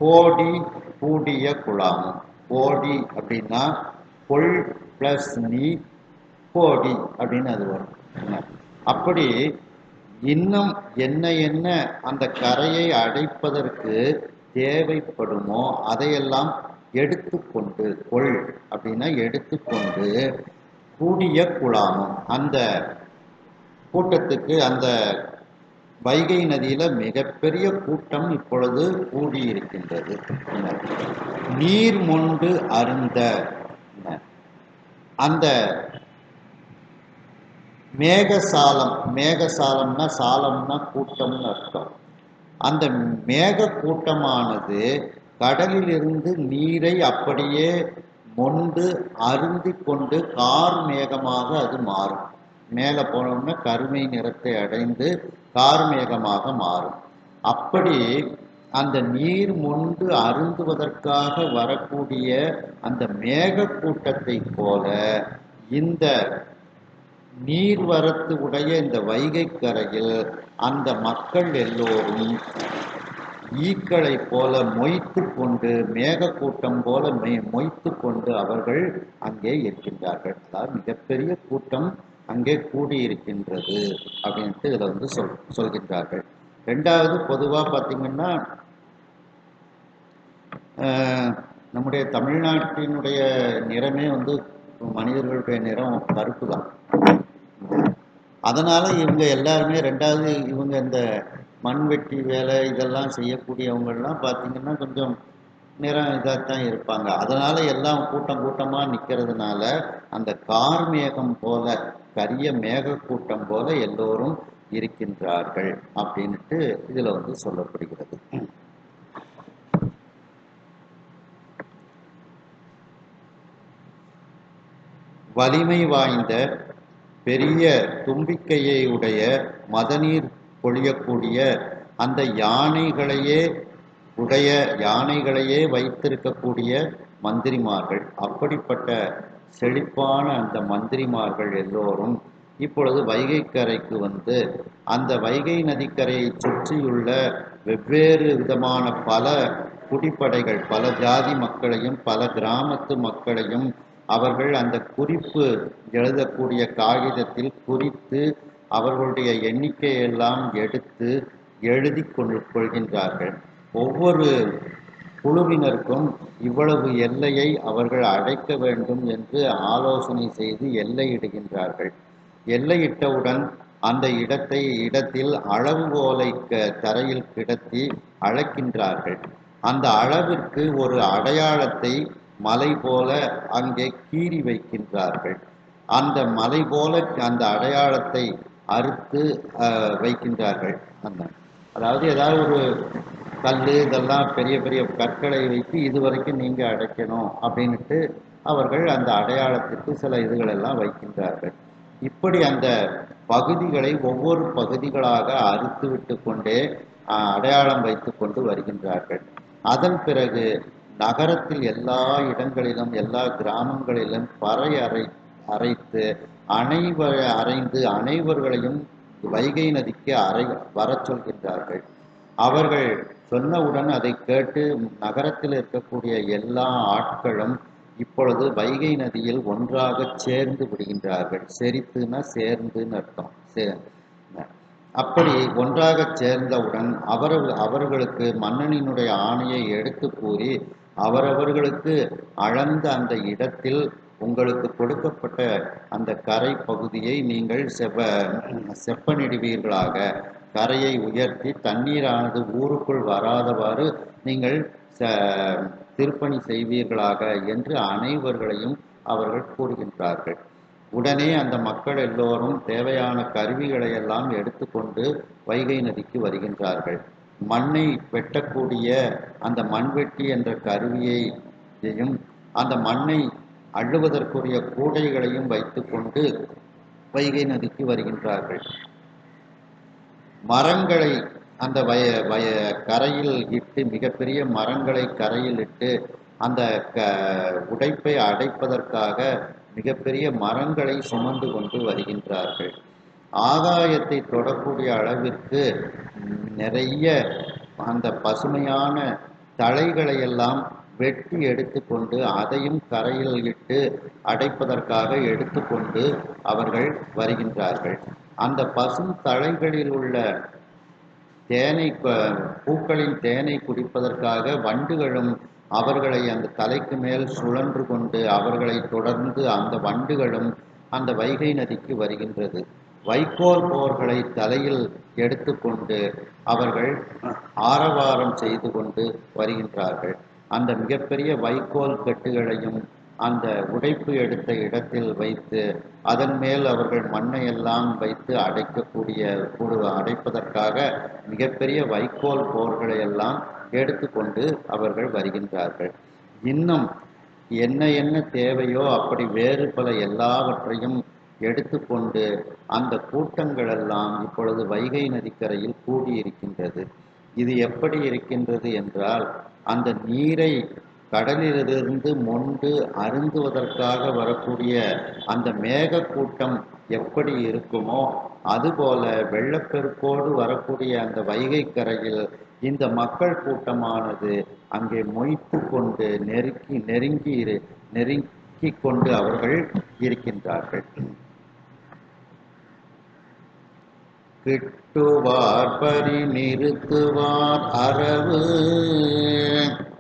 Speaker 1: கோடி கூடிய குழாமும், கோடி அப்படின்னா கொள் பிளஸ் நீ கோடி அப்படின்னு அது வரும். அப்படி இன்னும் என்ன என்ன அந்த கரையை அடைப்பதற்கு தேவைப்படுமோ அதையெல்லாம் எடுத்துக்கொண்டு, கொள் அப்படின்னா எடுத்துக்கொண்டு, கூடிய குழாமும், அந்த கூட்டத்துக்கு அந்த வைகை நதியில மிகப்பெரிய கூட்டம் இப்பொழுது கூடியிருக்கின்றது. நீர் மொண்டு அருந்த, அந்த மேகசாலம், மேகசாலம்னா சாலம்னா கூட்டம்னு அர்த்தம். அந்த மேக கூட்டமானது கடலிலிருந்து நீரை அப்படியே மொண்டு அருந்தி கொண்டு கார் மேகமாக அது மாறும். மேலே போனோம்னா கருமை நிறத்தை அடைந்து கார் மேகமாக மாறும். அப்படி அந்த நீர் மொண்டு அருந்துவதற்காக வரக்கூடிய அந்த மேக கூட்டத்தை போல இந்த நீர்வரத்து உடைய இந்த வைகை கரையில் அந்த மக்கள் எல்லோரும் ஈக்களை போல மொய்த்து கொண்டு மேகக்கூட்டம் போல மொய்த்து கொண்டு அவர்கள் அங்கே இருக்கின்றார்கள். அதாவது மிகப்பெரிய கூட்டம் அங்கே கூடியிருக்கின்றது அப்படின்ட்டு இதில் வந்து சொல்கின்றார்கள். ரெண்டாவது, பொதுவாக பார்த்தீங்கன்னா நம்முடைய தமிழ்நாட்டினுடைய நிறமே வந்து மனிதர்களுடைய நிறம் கருப்பு தான். அதனால இவங்க எல்லாருமே, ரெண்டாவது இவங்க இந்த மண்வெட்டி வேலை இதெல்லாம் செய்யக்கூடியவங்கள்லாம் பார்த்தீங்கன்னா கொஞ்சம் நிறம் இதாகத்தான் இருப்பாங்க. அதனால எல்லாம் கூட்டம் கூட்டமாக நிற்கிறதுனால அந்த கார் மேகம் போல, கரிய மேக கூட்டம் போல எல்லோரும் இருக்கின்றார்கள் அப்படின்ட்டு இதில் வந்து சொல்லப்படுகிறது. வலிமை வாய்ந்த பெரிய தும்பிக்கையை உடைய மதநீர் பொழியக்கூடிய அந்த யானைகளையே வைத்திருக்கக்கூடிய மந்திரிமார்கள், அப்படிப்பட்ட செழிப்பான அந்த மந்திரிமார்கள் எல்லோரும் இப்பொழுது வைகை கரைக்கு வந்து அந்த வைகை நதிக்கரையை சுற்றியுள்ள வெவ்வேறு விதமான பல குடிப்படைகள், பல ஜாதி மக்களையும் பல கிராமத்து மக்களையும் அவர்கள் அந்த குறிப்பு எழுதக்கூடிய காகிதத்தில் குறித்து அவர்களுடைய எண்ணிக்கையெல்லாம் எடுத்து எழுதி கொள்கின்றார்கள். ஒவ்வொரு குழுவினருக்கும் இவ்வளவு எல்லையை அவர்கள் அடைக்க வேண்டும் என்று ஆலோசனை செய்து எல்லையிடுகின்றார்கள். எல்லையிட்டவுடன் அந்த இடத்தில் அளவுகோலை தரையில் கிடத்தி அளக்கின்றார்கள். அந்த அளவிற்கு ஒரு அடையாளத்தை மலை போல அங்கே கீறி வைக்கின்றார்கள். அந்த மலை போல அந்த அடையாளத்தை அறுத்து வைக்கின்றார்கள். அதாவது ஏதாவது ஒரு கல் இதெல்லாம் பெரிய பெரிய கற்களை வைத்து இதுவரைக்கும் நீங்கள் அடைக்கணும் அப்படின்ட்டு அவர்கள் அந்த அடையாளத்துக்கு சில இதுகளெல்லாம் வைக்கின்றார்கள். இப்படி அந்த பகுதிகளை ஒவ்வொரு பகுதிகளாக அறுத்து விட்டு கொண்டே அடையாளம் வைத்து கொண்டு வருகின்றார்கள். அதன் பிறகு நகரத்தில் எல்லா இடங்களிலும் எல்லா கிராமங்களிலும் பறை அரைத்து அரைந்து அனைவர்களையும் வைகை நதிக்கு வர சொல்கின்றார்கள். அவர்கள் சொன்னவுடன் அதை கேட்டு நகரத்தில் இருக்கக்கூடிய எல்லா ஆட்களும் இப்பொழுது வைகை நதியில் ஒன்றாக சேர்ந்து விடுகின்றார்கள். செரித்துன்னா சேர்ந்துன்னு அர்த்தம். அப்படி ஒன்றாக சேர்ந்தவுடன் அவர்களுக்கு மன்னனினுடைய ஆணையை எடுத்து கூறி அவரவர்களுக்கு அளந்த அந்த இடத்தில் உங்களுக்கு கொடுக்கப்பட்ட அந்த கரை பகுதியை நீங்கள் செப்பனிடுவீர்களாக, கரையை உயர்த்தி தண்ணீரானது ஊருக்குள் வராதவாறு நீங்கள் திருப்பணி செய்வீர்களாக என்று அனைவர்களையும் அவர்கள் கூறுகின்றார்கள். உடனே அந்த மக்கள் எல்லோரும் தேவையான கருவிகளை எல்லாம் எடுத்துக்கொண்டு வைகை நதிக்கு வருகின்றார்கள். மண்ணை வெட்டக்கூடிய அந்த மண்வெட்டி என்ற கருவியையும் அந்த மண்ணை அள்ளுவதற்குரிய கூடைகளையும் வைத்துக்கொண்டு வைகை நதிக்கு வருகின்றார்கள். மரங்களை அந்த கரையில் இட்டு, மிகப்பெரிய மரங்களை கரையில் இட்டு அந்த உடைப்பை அடைப்பதற்காக மிகப்பெரிய மரங்களை சுமந்து கொண்டு வருகின்றார்கள். ஆகாயத்தை தொடக்கூடிய அளவிற்கு நிறைய அந்த பசுமையான தழைகளை எல்லாம் வெட்டி எடுத்துக்கொண்டு அதையும் கரையில் இட்டு அடைப்பதற்காக எடுத்துக்கொண்டு அவர்கள் வருகின்றார்கள். அந்த பசும் தழைகளில் உள்ள பூக்களின் தேனை குடிப்பதற்காக வண்டுகளும் அவர்களை அந்த தலைக்கு மேல் சுழன்று கொண்டு அவர்களை தொடர்ந்து அந்த வண்டுகளும் அந்த வைகை நதிக்கு வருகின்றது. வைக்கோல் போர்களை தலையில் எடுத்துக்கொண்டு அவர்கள் ஆரவாரம் செய்து கொண்டு வருகின்றார்கள். அந்த மிகப்பெரிய வைக்கோல் கட்டுகளையும் அந்த உடைப்பு எடுத்த இடத்தில் வைத்து அதன் மேல் அவர்கள் மண்ணை எல்லாம் வைத்து அடைப்பதற்காக மிகப்பெரிய வைக்கோல் போர்களை எல்லாம் எடுத்துக்கொண்டு அவர்கள் வருகின்றார்கள். இன்னும் என்ன என்ன தேவையோ அப்படி வேறு பல எல்லாவற்றையும் எடுத்துக்கொண்டு அந்த கூட்டங்கள் எல்லாம் இப்பொழுது வைகை நதிக்கரையில் கூடியிருக்கின்றது. இது எப்படி இருக்கின்றது என்றால், அந்த நீரை கடலிலிருந்து மொண்டு அருந்துவதற்காக வரக்கூடிய அந்த மேக கூட்டம் எப்படி இருக்குமோ அதுபோல வெள்ளப்பெருக்கோடு வரக்கூடிய அந்த வைகை கரையில் இந்த மக்கள் கூட்டமானது அங்கே மொய்த்து கொண்டு நெருங்கி கொண்டு அவர்கள் இருக்கின்றார்கள். கிட்டுவார் பரி நிறுத்துவார் அரவு,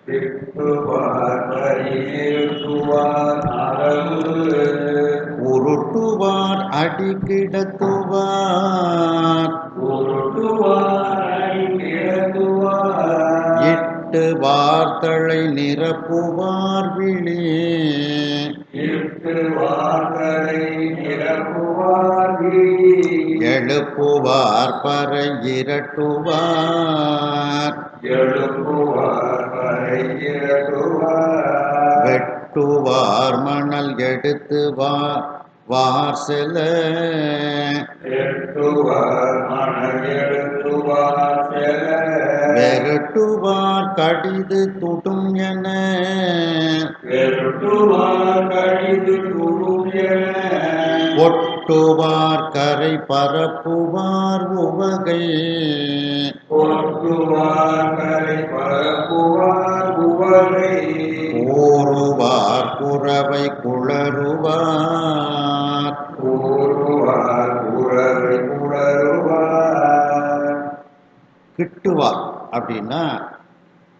Speaker 2: கிட்டுவார் பரி நிறுத்துவார் அரவு,
Speaker 1: உருட்டுவார் அடி கிடத்துவார்,
Speaker 2: உருட்டுவார் அடி கிடத்துவார்,
Speaker 1: இட்டு வார்த்தளை நிரப்புவார் விழி,
Speaker 2: இட்டு வார்த்தளை நிரப்புவார் விழி,
Speaker 1: எழுப்புவார் பறை இரட்டுவார்,
Speaker 2: எழுப்புவார் பறை இரட்டுவார்,
Speaker 1: வெட்டுவார் மணல் எடுத்து வார் செல,
Speaker 2: வெட்டுவார் மணல் எடுத்துவார் செல,
Speaker 1: வெரட்டுவார் கடிது துடும் என,
Speaker 2: வெட்டுவார் கடிது துடும் என,
Speaker 1: ஒட்டுவார் கரை பரப்புவார் உவகை,
Speaker 2: ஒட்டுவார் கரை பரப்புவார் உவகை,
Speaker 1: கூறுவார் குரவை குளறுவார்,
Speaker 2: கூறுவார் குரவை குளறுவார்.
Speaker 1: கிட்டுவார் அப்படின்னா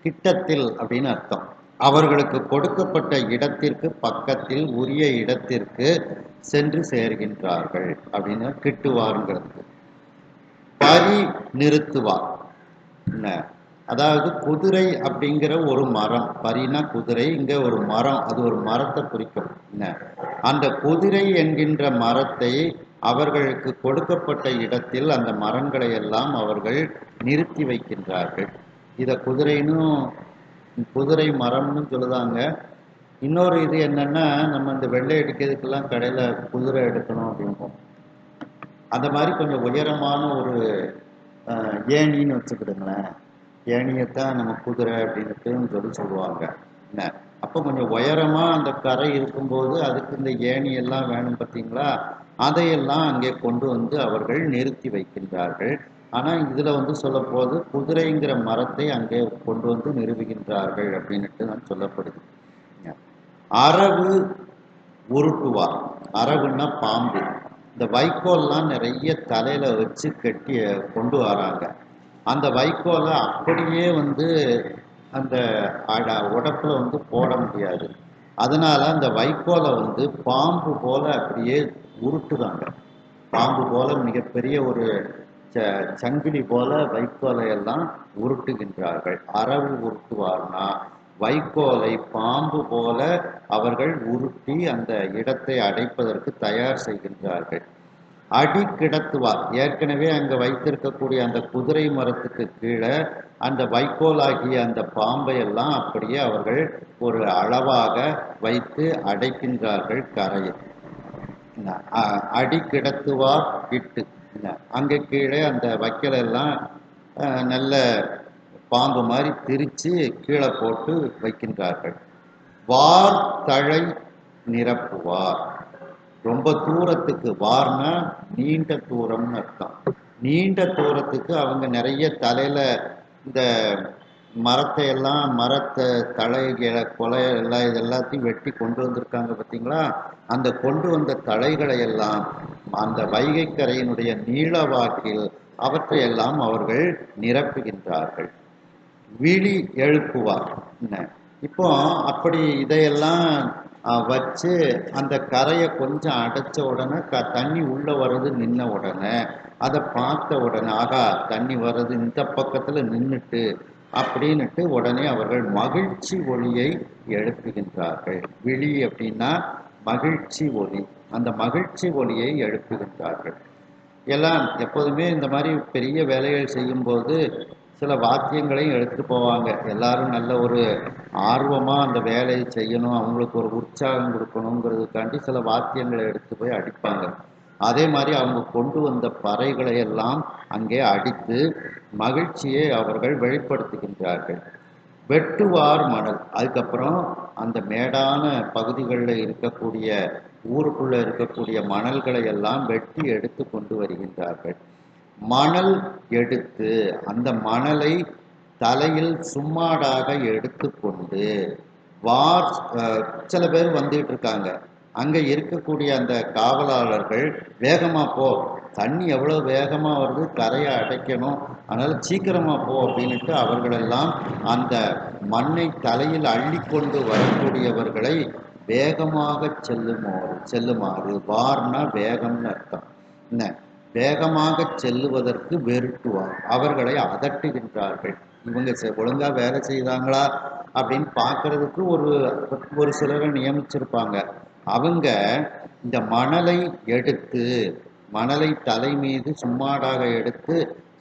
Speaker 1: கிட்டத்தில் அப்படின்னு அர்த்தம். அவர்களுக்கு கொடுக்கப்பட்ட இடத்திற்கு பக்கத்தில் உரிய இடத்திற்கு சென்று சேர்கின்றார்கள் அப்படின்னு கிட்டுவாருங்கிறது. பரி நிறுத்துவார், என்ன அதாவது குதிரை அப்படிங்கிற ஒரு மரம், பரினா குதிரை, இங்க ஒரு மரம், அது ஒரு மரத்தை குறிக்கும். என்ன அந்த குதிரை என்கின்ற மரத்தை அவர்களுக்கு கொடுக்கப்பட்ட இடத்தில் அந்த மரங்களை எல்லாம் அவர்கள் நிறுத்தி வைக்கின்றார்கள். இதை குதிரை மரம்னு சொல்லுதாங்க. இன்னொரு இது என்னன்னா, நம்ம இந்த வெள்ளை அடிக்கிறதுக்கெல்லாம் கடையில் குதிரை எடுக்கணும் அப்படிம்போம். அந்த மாதிரி கொஞ்சம் உயரமான ஒரு ஏணின்னு வச்சுக்கிடுங்களேன். ஏணியைத்தான் நம்ம குதிரை அப்படின்ட்டு சொல்லுவாங்க. என்ன அப்போ கொஞ்சம் உயரமாக அந்த கரை இருக்கும்போது அதுக்கு இந்த ஏணி எல்லாம் வேணும் பார்த்தீங்களா, அதையெல்லாம் அங்கே கொண்டு வந்து அவர்கள் நிறுத்தி வைக்கின்றார்கள். ஆனால் இதில் சொல்லப்போது குதிரைங்கிற மரத்தை அங்கே கொண்டு வந்து நிறுவுகின்றார்கள் அப்படின்ட்டு தான் சொல்லப்படுது. அரவு உருட்டுவார், அரவுன்னா பாம்பு. இந்த வைக்கோல்லாம் நிறைய தலையில வச்சு கட்டி கொண்டு வராங்க. அந்த வைக்கோலை அப்படியே அந்த உடப்புல போட முடியாது. அதனால அந்த வைக்கோலை பாம்பு போல அப்படியே உருட்டுறாங்க. பாம்பு போல மிகப்பெரிய ஒரு சங்கிலி போல வைக்கோலை எல்லாம் உருட்டுகின்றார்கள். அரவு உருட்டுவார்னா வைக்கோலை பாம்பு போல அவர்கள் உருட்டி அந்த இடத்தை அடைப்பதற்கு தயார் செய்கின்றார்கள். அடி கிடத்துவார், ஏற்கனவே அங்கே வைத்திருக்கக்கூடிய அந்த குதிரை மரத்துக்கு கீழே அந்த வைக்கோலாகிய அந்த பாம்பை எல்லாம் அப்படியே அவர்கள் ஒரு அளவாக வைத்து அடைக்கின்றார்கள் கரையில். அடி கிடத்துவார் இட்டு, அங்கே கீழே அந்த வைக்கலெல்லாம் நல்ல பாம்பு மாதிரி திரிச்சு கீழே போட்டு வைக்கின்றார்கள். வார் தழை நிரப்புவார், ரொம்ப தூரத்துக்கு, வார்னா நீண்ட தூரம்னு அர்த்தம். நீண்ட தூரத்துக்கு அவங்க நிறைய தலையில இந்த மரத்தை தலைகளை கொலை எல்லாம் இது எல்லாத்தையும் வெட்டி கொண்டு வந்திருக்காங்க பார்த்தீங்களா. அந்த கொண்டு வந்த தலைகளை எல்லாம் அந்த வைகை கரையினுடைய நீளவாக்கில் அவற்றையெல்லாம் அவர்கள் நிரப்புகின்றார்கள். விழி எழுப்புவார். இப்போ அப்படி இதையெல்லாம் வச்சு அந்த கரையை கொஞ்சம் அடைச்ச உடனே தண்ணி உள்ள வர்றது நின்ன உடனே அதை பார்த்த உடனே ஆகா தண்ணி வர்றது இந்த பக்கத்துல நின்றுட்டு அப்படின்னுட்டு உடனே அவர்கள் மகிழ்ச்சி ஒளியை எழுப்புகின்றார்கள். விழி அப்படின்னா மகிழ்ச்சி ஒலி, அந்த மகிழ்ச்சி ஒலியை எழுப்புகின்றார்கள். எல்லாம் எப்போதுமே இந்த மாதிரி பெரிய வேலைகள் செய்யும்போது சில வாத்தியங்களையும் எடுத்துட்டு போவாங்க. எல்லாரும் நல்ல ஒரு ஆர்வமாக அந்த வேலையை செய்யணும், அவங்களுக்கு ஒரு உற்சாகம் கொடுக்கணுங்கிறதுக்காண்டி சில வாத்தியங்களை எடுத்து போய் அடிப்பாங்க. அதே மாதிரி அவங்க கொண்டு வந்த பறைகளை எல்லாம் அங்கே அடித்து மகிழ்ச்சியை அவர்கள் வெளிப்படுத்துகின்றார்கள். வெட்டுவார் மணல், அதுக்கப்புறம் அந்த மேடான பகுதிகளில் இருக்கக்கூடிய ஊருக்குள்ள இருக்கக்கூடிய மணல்களை எல்லாம் வெட்டி எடுத்து கொண்டு வருகின்றார்கள். மணல் எடுத்து அந்த மணலை தலையில் சும்மாடாக எடுத்துக்கொண்டு வார் சில பேர் வந்துட்டு இருக்காங்க. அங்கே இருக்கக்கூடிய அந்த காவலாளர்கள் வேகமாக போ, தண்ணி எவ்வளோ வேகமாக வருது, கரையை அடைக்கணும், அதனால் சீக்கிரமாக போ அப்படின்ட்டு அவர்களெல்லாம் அந்த மண்ணை தலையில் அள்ளி கொண்டு வரக்கூடியவர்களை வேகமாக செல்லுமாறு வார்னா வேகம்னு அர்த்தம். என்ன, வேகமாக செல்லுவதற்கு வெறுட்டுவார், அவர்களை அதட்டுகின்றார்கள். இவங்க ஒழுங்காக வேலை செய்தாங்களா அப்படின்னு பார்க்கறதுக்கு ஒரு சிலரை நியமிச்சிருப்பாங்க. அவங்க இந்த மணலை எடுத்து மணலை தலை மீது சும்மாடாக எடுத்து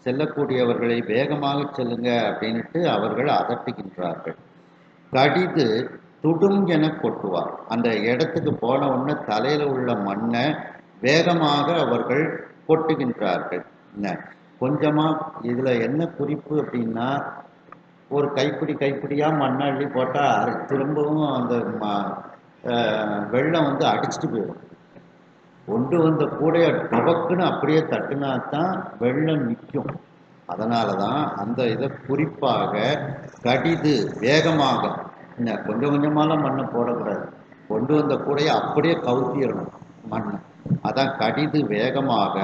Speaker 1: செல்லக்கூடியவர்களை வேகமாக செல்லுங்க அப்படின்ட்டு அவர்கள் அதட்டுகின்றார்கள். கடிது துடும் என கொட்டுவார், அந்த இடத்துக்கு போன உடனே தலையில் உள்ள மண்ணை வேகமாக அவர்கள் கொட்டுகின்றார்கள். என்ன கொஞ்சமாக இதில் என்ன குறிப்பு அப்படின்னா, ஒரு கைப்பிடியாக மண்ணை அள்ளி போட்டால் திரும்பவும் அந்த வெள்ளம் வந்து அடிச்சுட்டு போயிடும். கொண்டு வந்த கூடைய டபக்குன்னு அப்படியே தட்டுனா தான் வெள்ளம் நிற்கும். அதனால தான் அந்த இதை குறிப்பாக கடிது வேகமாக, என்ன கொஞ்சம் கொஞ்சமாலாம் மண்ணை போடக்கூடாது, கொண்டு வந்த கூடையை அப்படியே கவுத்திடணும் மண்ணை. அதான் கடிது வேகமாக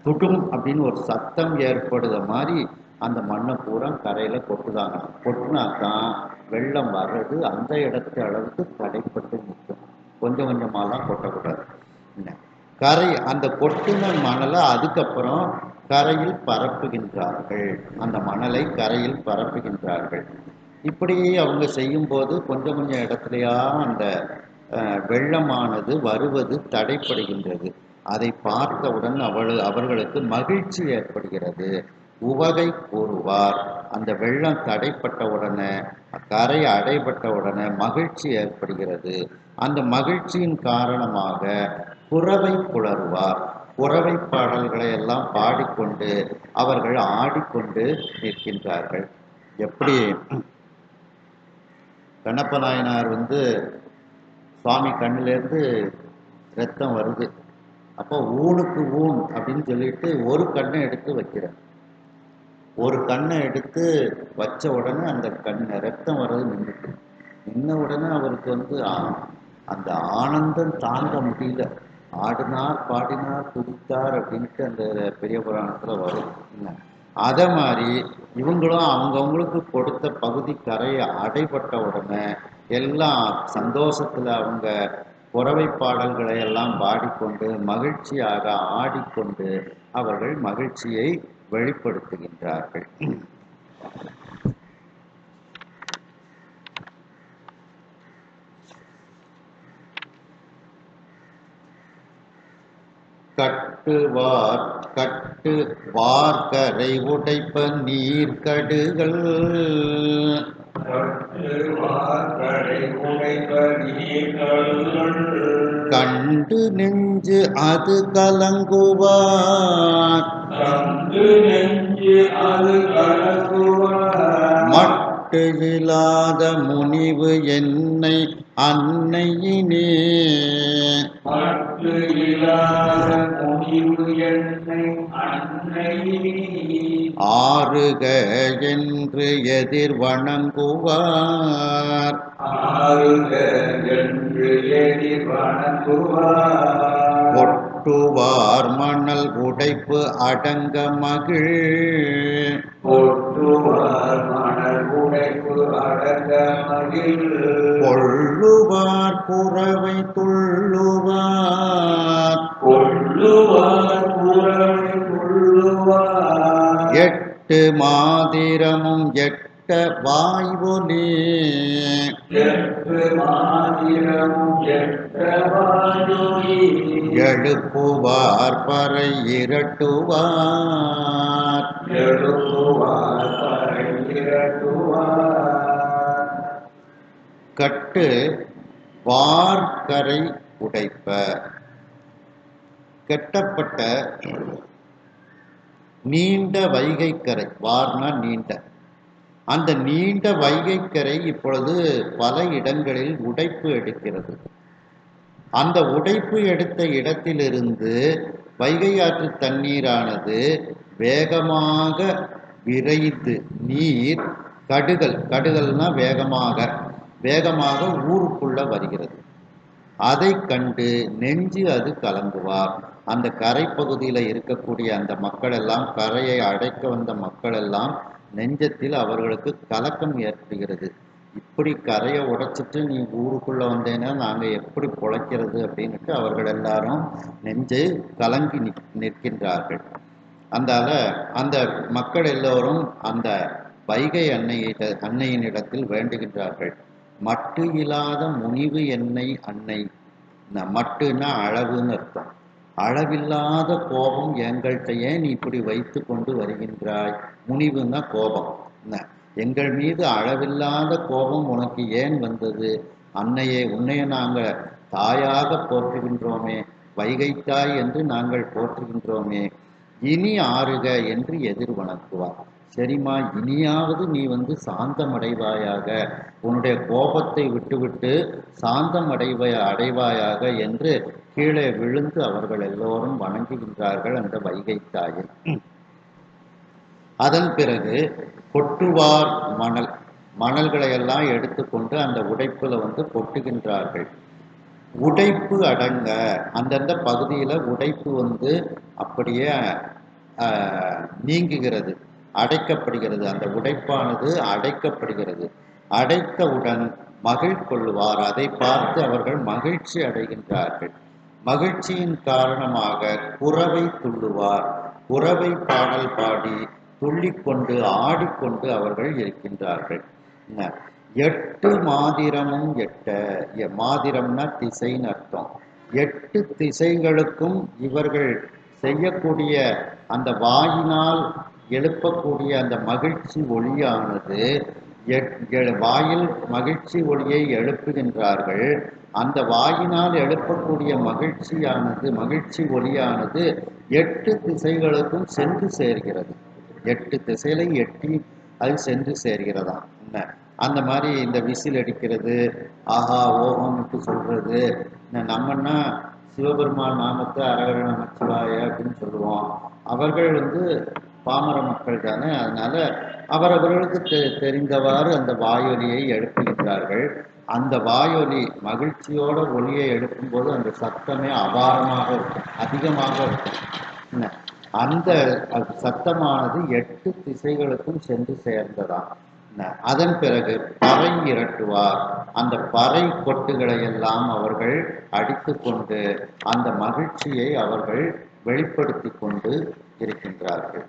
Speaker 1: துடும் அப்படின்னு ஒரு சத்தம் ஏற்படுற மாதிரி அந்த மண்ணை பூரா கரையில் கொட்டுதாங்க. கொட்டினா தான் வெள்ளம் வர்றது அந்த இடத்து அளவுக்கு தடைப்பட்டு நிற்கும். கொஞ்சம் கொஞ்சமாலாம் கொட்டக்கூடாது. கரை அந்த கொட்டின மணலை அதுக்கப்புறம் கரையில் பரப்புகின்றார்கள், அந்த மணலை கரையில் பரப்புகின்றார்கள். இப்படி அவங்க செய்யும்போது கொஞ்சம் கொஞ்சம் இடத்துலையா அந்த வெள்ளமானது வருவது தடைப்படுகின்றது. அதை பார்த்தவுடன் அவர்களுக்கு மகிழ்ச்சி ஏற்படுகிறது. உவகை கூறுவார், அந்த வெள்ளம் தடைப்பட்ட உடனே, கரை அடைபட்ட உடனே மகிழ்ச்சி ஏற்படுகிறது. அந்த மகிழ்ச்சியின் காரணமாக குரவை புலருவார், குரவை பாடல்களை எல்லாம் பாடிக்கொண்டு அவர்கள் ஆடிக்கொண்டு நிற்கின்றார்கள். எப்படி கண்ணப்ப நாயனார் வந்து சுவாமி கண்ணிலேருந்து ரத்தம் வருது, அப்போ ஊனுக்கு ஊன் அப்படின்னு சொல்லிட்டு ஒரு கண்ணை எடுத்து வைக்கிறார். ஒரு கண்ணை எடுத்து வச்ச உடனே அந்த கண்ணை ரத்தம் வர்றது நின்ன உடனே அவருக்கு வந்து அந்த ஆனந்தம் தாங்க முடியல. ஆடினார் பாடினார் துடித்தார் அப்படின்ட்டு அந்த பெரிய புராணத்தில் வரும். அதை மாதிரி இவங்களும் அவங்கவுங்களுக்கு கொடுத்த பகுதி கரையை அடைபட்ட உடனே எல்லாம் சந்தோஷத்தில் அவங்க குரவை பாடல்களை எல்லாம் பாடிக்கொண்டு மகிழ்ச்சியாக ஆடிக்கொண்டு அவர்கள் மகிழ்ச்சியை வெளிப்படுத்துகின்றார்கள். கட்டுவார் கட்டு வார்கரை உடைப்ப நீர்கடுகள், கண்டு நெஞ்சு அது கலங்குவார், மட்டு இல்லாத முனிவு என்னை அன்னையினே, ஆறுக என்று எதிர் வணங்குவார், ஒட்டுவார் மணல் உடைப்பு அடங்க மகிழ், கொள்ளுவார் குரவை துள்ளுவார், எட்டு மாதிரமும் எட்ட எட்ட வாய்வொலி
Speaker 2: எட்டு மாதிரமும் எட்டவாயொலி
Speaker 1: எழுப்புவார் பறை இரட்டுவார்
Speaker 2: எழுப்புவார் பறையிரட்டுவார்
Speaker 1: கட்டு வார்கரை உடைப்ப கெட்டப்பட்ட நீண்ட வைகைக்கரை, வார்னா நீண்ட, அந்த நீண்ட வைகைக்கரை இப்பொழுது பல இடங்களில் உடைப்பு எடுக்கிறது. அந்த உடைப்பு எடுத்த இடத்திலிருந்து வைகை ஆற்று தண்ணீரானது வேகமாக விரைந்து நீர் கடுகல்னா வேகமாக ஊருக்குள்ள வருகிறது. அதை கண்டு நெஞ்சு அது கலங்குவார். அந்த கரை பகுதியில் இருக்கக்கூடிய அந்த மக்கள் எல்லாம், கரையை அடைக்க வந்த மக்கள் எல்லாம் நெஞ்சத்தில் அவர்களுக்கு கலக்கம் ஏற்படுகிறது. இப்படி கரையை உடைச்சிட்டு நீ ஊருக்குள்ள வந்தேன்னா நாங்கள் எப்படி பொழைக்கிறது அப்படின்ட்டு அவர்கள் எல்லாரும் நெஞ்சு கலங்கி நிற்கின்றார்கள். அந்த மக்கள் எல்லோரும் அந்த வைகை அன்னையினிடத்தில் வேண்டுகின்றார்கள். மட்டு இல்லாத முனிவு என்னை அன்னை, மட்டுன்னா அளவுன்னு அர்த்தம். அளவில்லாத கோபம் எங்கள்கிட்ட ஏன் நீ இப்படி வைத்து கொண்டு வருகின்றாய்? முனிவுன்னா கோபம். எங்கள் மீது அளவில்லாத கோபம் உனக்கு ஏன் வந்தது? அன்னையே, உன்னைய நாங்கள் தாயாக போற்றுகின்றோமே, வைகை தாய் என்று நாங்கள் போற்றுகின்றோமே, இனி ஆறுக என்று எதிர் வணங்குவார். சரிம்மா, இனியாவது நீ சாந்தமடைவாயாக, உன்னுடைய கோபத்தை விட்டுவிட்டு சாந்தம் அடைவாயாக என்று கீழே விழுந்து அவர்கள் எல்லோரும் வணங்குகின்றார்கள் அந்த வைகை தாயை. அதன் பிறகு கொட்டுவார் மணல்களை எல்லாம் எடுத்துக்கொண்டு அந்த உடைப்புல கொட்டுகின்றார்கள். உடைப்பு அடங்க, அந்தந்த பகுதியில உடைப்பு அப்படியே நீங்குகிறது, அடைக்கப்படுகிறது. அந்த உடைப்பானது அடைக்கப்படுகிறது. அடைத்தவுடன் மகிழ் கொள்ளுவார். அதை பார்த்து அவர்கள் மகிழ்ச்சி அடைகின்றார்கள். மகிழ்ச்சியின் காரணமாக குரவை துள்ளுவார். குரவை பாடல் பாடி துள்ளிக்கொண்டு ஆடிக்கொண்டு அவர்கள் இருக்கின்றார்கள். எட்டு மாதிரமும் மாதிரம்னா திசைன்னு அர்த்தம். 8 திசைகளுக்கும் இவர்கள் செய்யக்கூடிய அந்த வாயினால் எழுப்பக்கூடிய அந்த மகிழ்ச்சி ஒளியானது, வாயில் மகிழ்ச்சி ஒளியை எழுப்புகின்றார்கள். அந்த வாயினால் எழுப்பக்கூடிய மகிழ்ச்சி ஒளியானது 8 திசைகளுக்கும் சென்று சேர்கிறது. 8 திசையில எட்டி அது சென்று சேர்கிறதா. அந்த மாதிரி இந்த விசில் அடிக்கிறது, ஆஹா ஓஹோன்னுட்டு சொல்றது. நம்மன்னா சிவபெருமான் நாமத்தை அரகர நமச்சிவாய அப்படின்னு சொல்லுவோம். அவர்கள் பாமர மக்கள் தானே, அதனால அவரவர்களுக்கு தெரிந்தவாறு அந்த வாயொலியை எழுப்புகின்றார்கள். அந்த வாயொலி மகிழ்ச்சியோட ஒலியை எழுப்பும்போது அந்த சத்தமே அபாரமாக இருக்கும், அதிகமாக இருக்கும். அந்த சத்தமானது 8 திசைகளுக்கும் சென்று சேர்ந்ததாம். அதன் பிறகு பறை இரட்டுவார். அந்த பறை கொட்டுகளை எல்லாம் அவர்கள் அடித்து கொண்டு அந்த மகிழ்ச்சியை அவர்கள் வெளிப்படுத்தி கொண்டு இருக்கின்றார்கள்.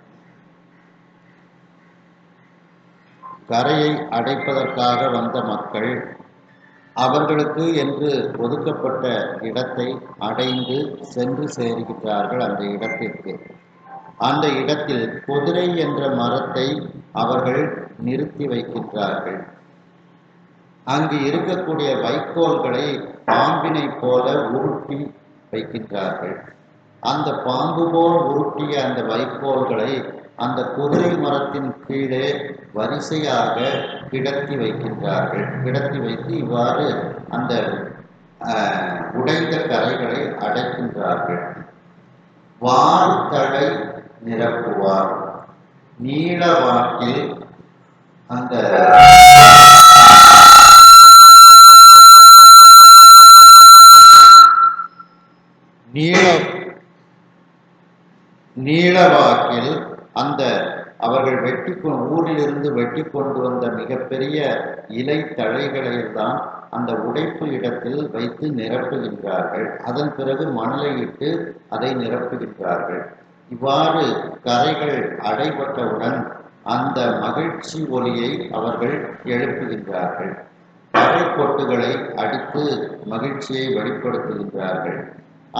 Speaker 1: கரையை அடைப்பதற்காக வந்த மக்கள் அவர்களுக்கு என்று ஒதுக்கப்பட்ட இடத்தை அடைந்து சென்று சேருகின்றார்கள். அந்த இடத்திற்கு, அந்த இடத்தில் குதிரை என்ற மரத்தை அவர்கள் நிறுத்தி வைக்கின்றார்கள். அங்கு இருக்கக்கூடிய வைக்கோல்களை பாம்பினை போல உருட்டி வைக்கின்றார்கள். அந்த பாம்பு போல் உருட்டிய அந்த வைக்கோல்களை அந்த குதிரை மரத்தின் கீழே வரிசையாக கிடத்தி வைக்கின்றார்கள். கிடத்தி வைத்து இவ்வாறு அந்த உடைந்த கரைகளை அடைக்கின்றார்கள். வார்த்தழை நிரப்புவார். நீளவாக்கில் அந்த நீளவாக்கில் அந்த அவர்கள் ஊரிலிருந்து வெட்டி கொண்டு வந்த மிகப்பெரிய இலை தழைகளையெல்லாம் அந்த உடைப்பு இடத்தில் வைத்து நிரப்புகின்றார்கள். அதன் பிறகு மணலை இட்டு அதை நிரப்புகின்றார்கள். இவ்வாறு கரைகள் அடைபட்டவுடன் அந்த மகிழ்ச்சி ஒலியை அவர்கள் எழுப்புகின்றார்கள். பறை கொட்டுகளை அடித்து மகிழ்ச்சியை வெளிப்படுத்துகின்றார்கள்.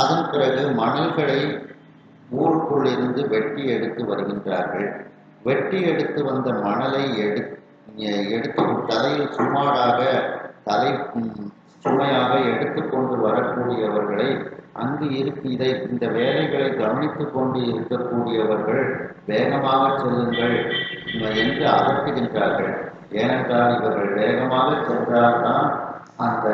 Speaker 1: அதன் பிறகு மணல்களை ஊருக்குள் இருந்து வெட்டி எடுத்து வருகின்றார்கள். வெட்டி எடுத்து வந்த மணலை எடுத்து தலையில் சுமாராக தலை சுமையாக எடுத்துக்கொண்டு வரக்கூடியவர்களை அங்கு இந்த வேலைகளை கவனித்து கொண்டு இருக்கக்கூடியவர்கள் வேகமாக செல்லுங்கள் என்று அதட்டுகின்றார்கள். ஏனென்றால் இவர்கள் வேகமாக சென்றால்தான் அந்த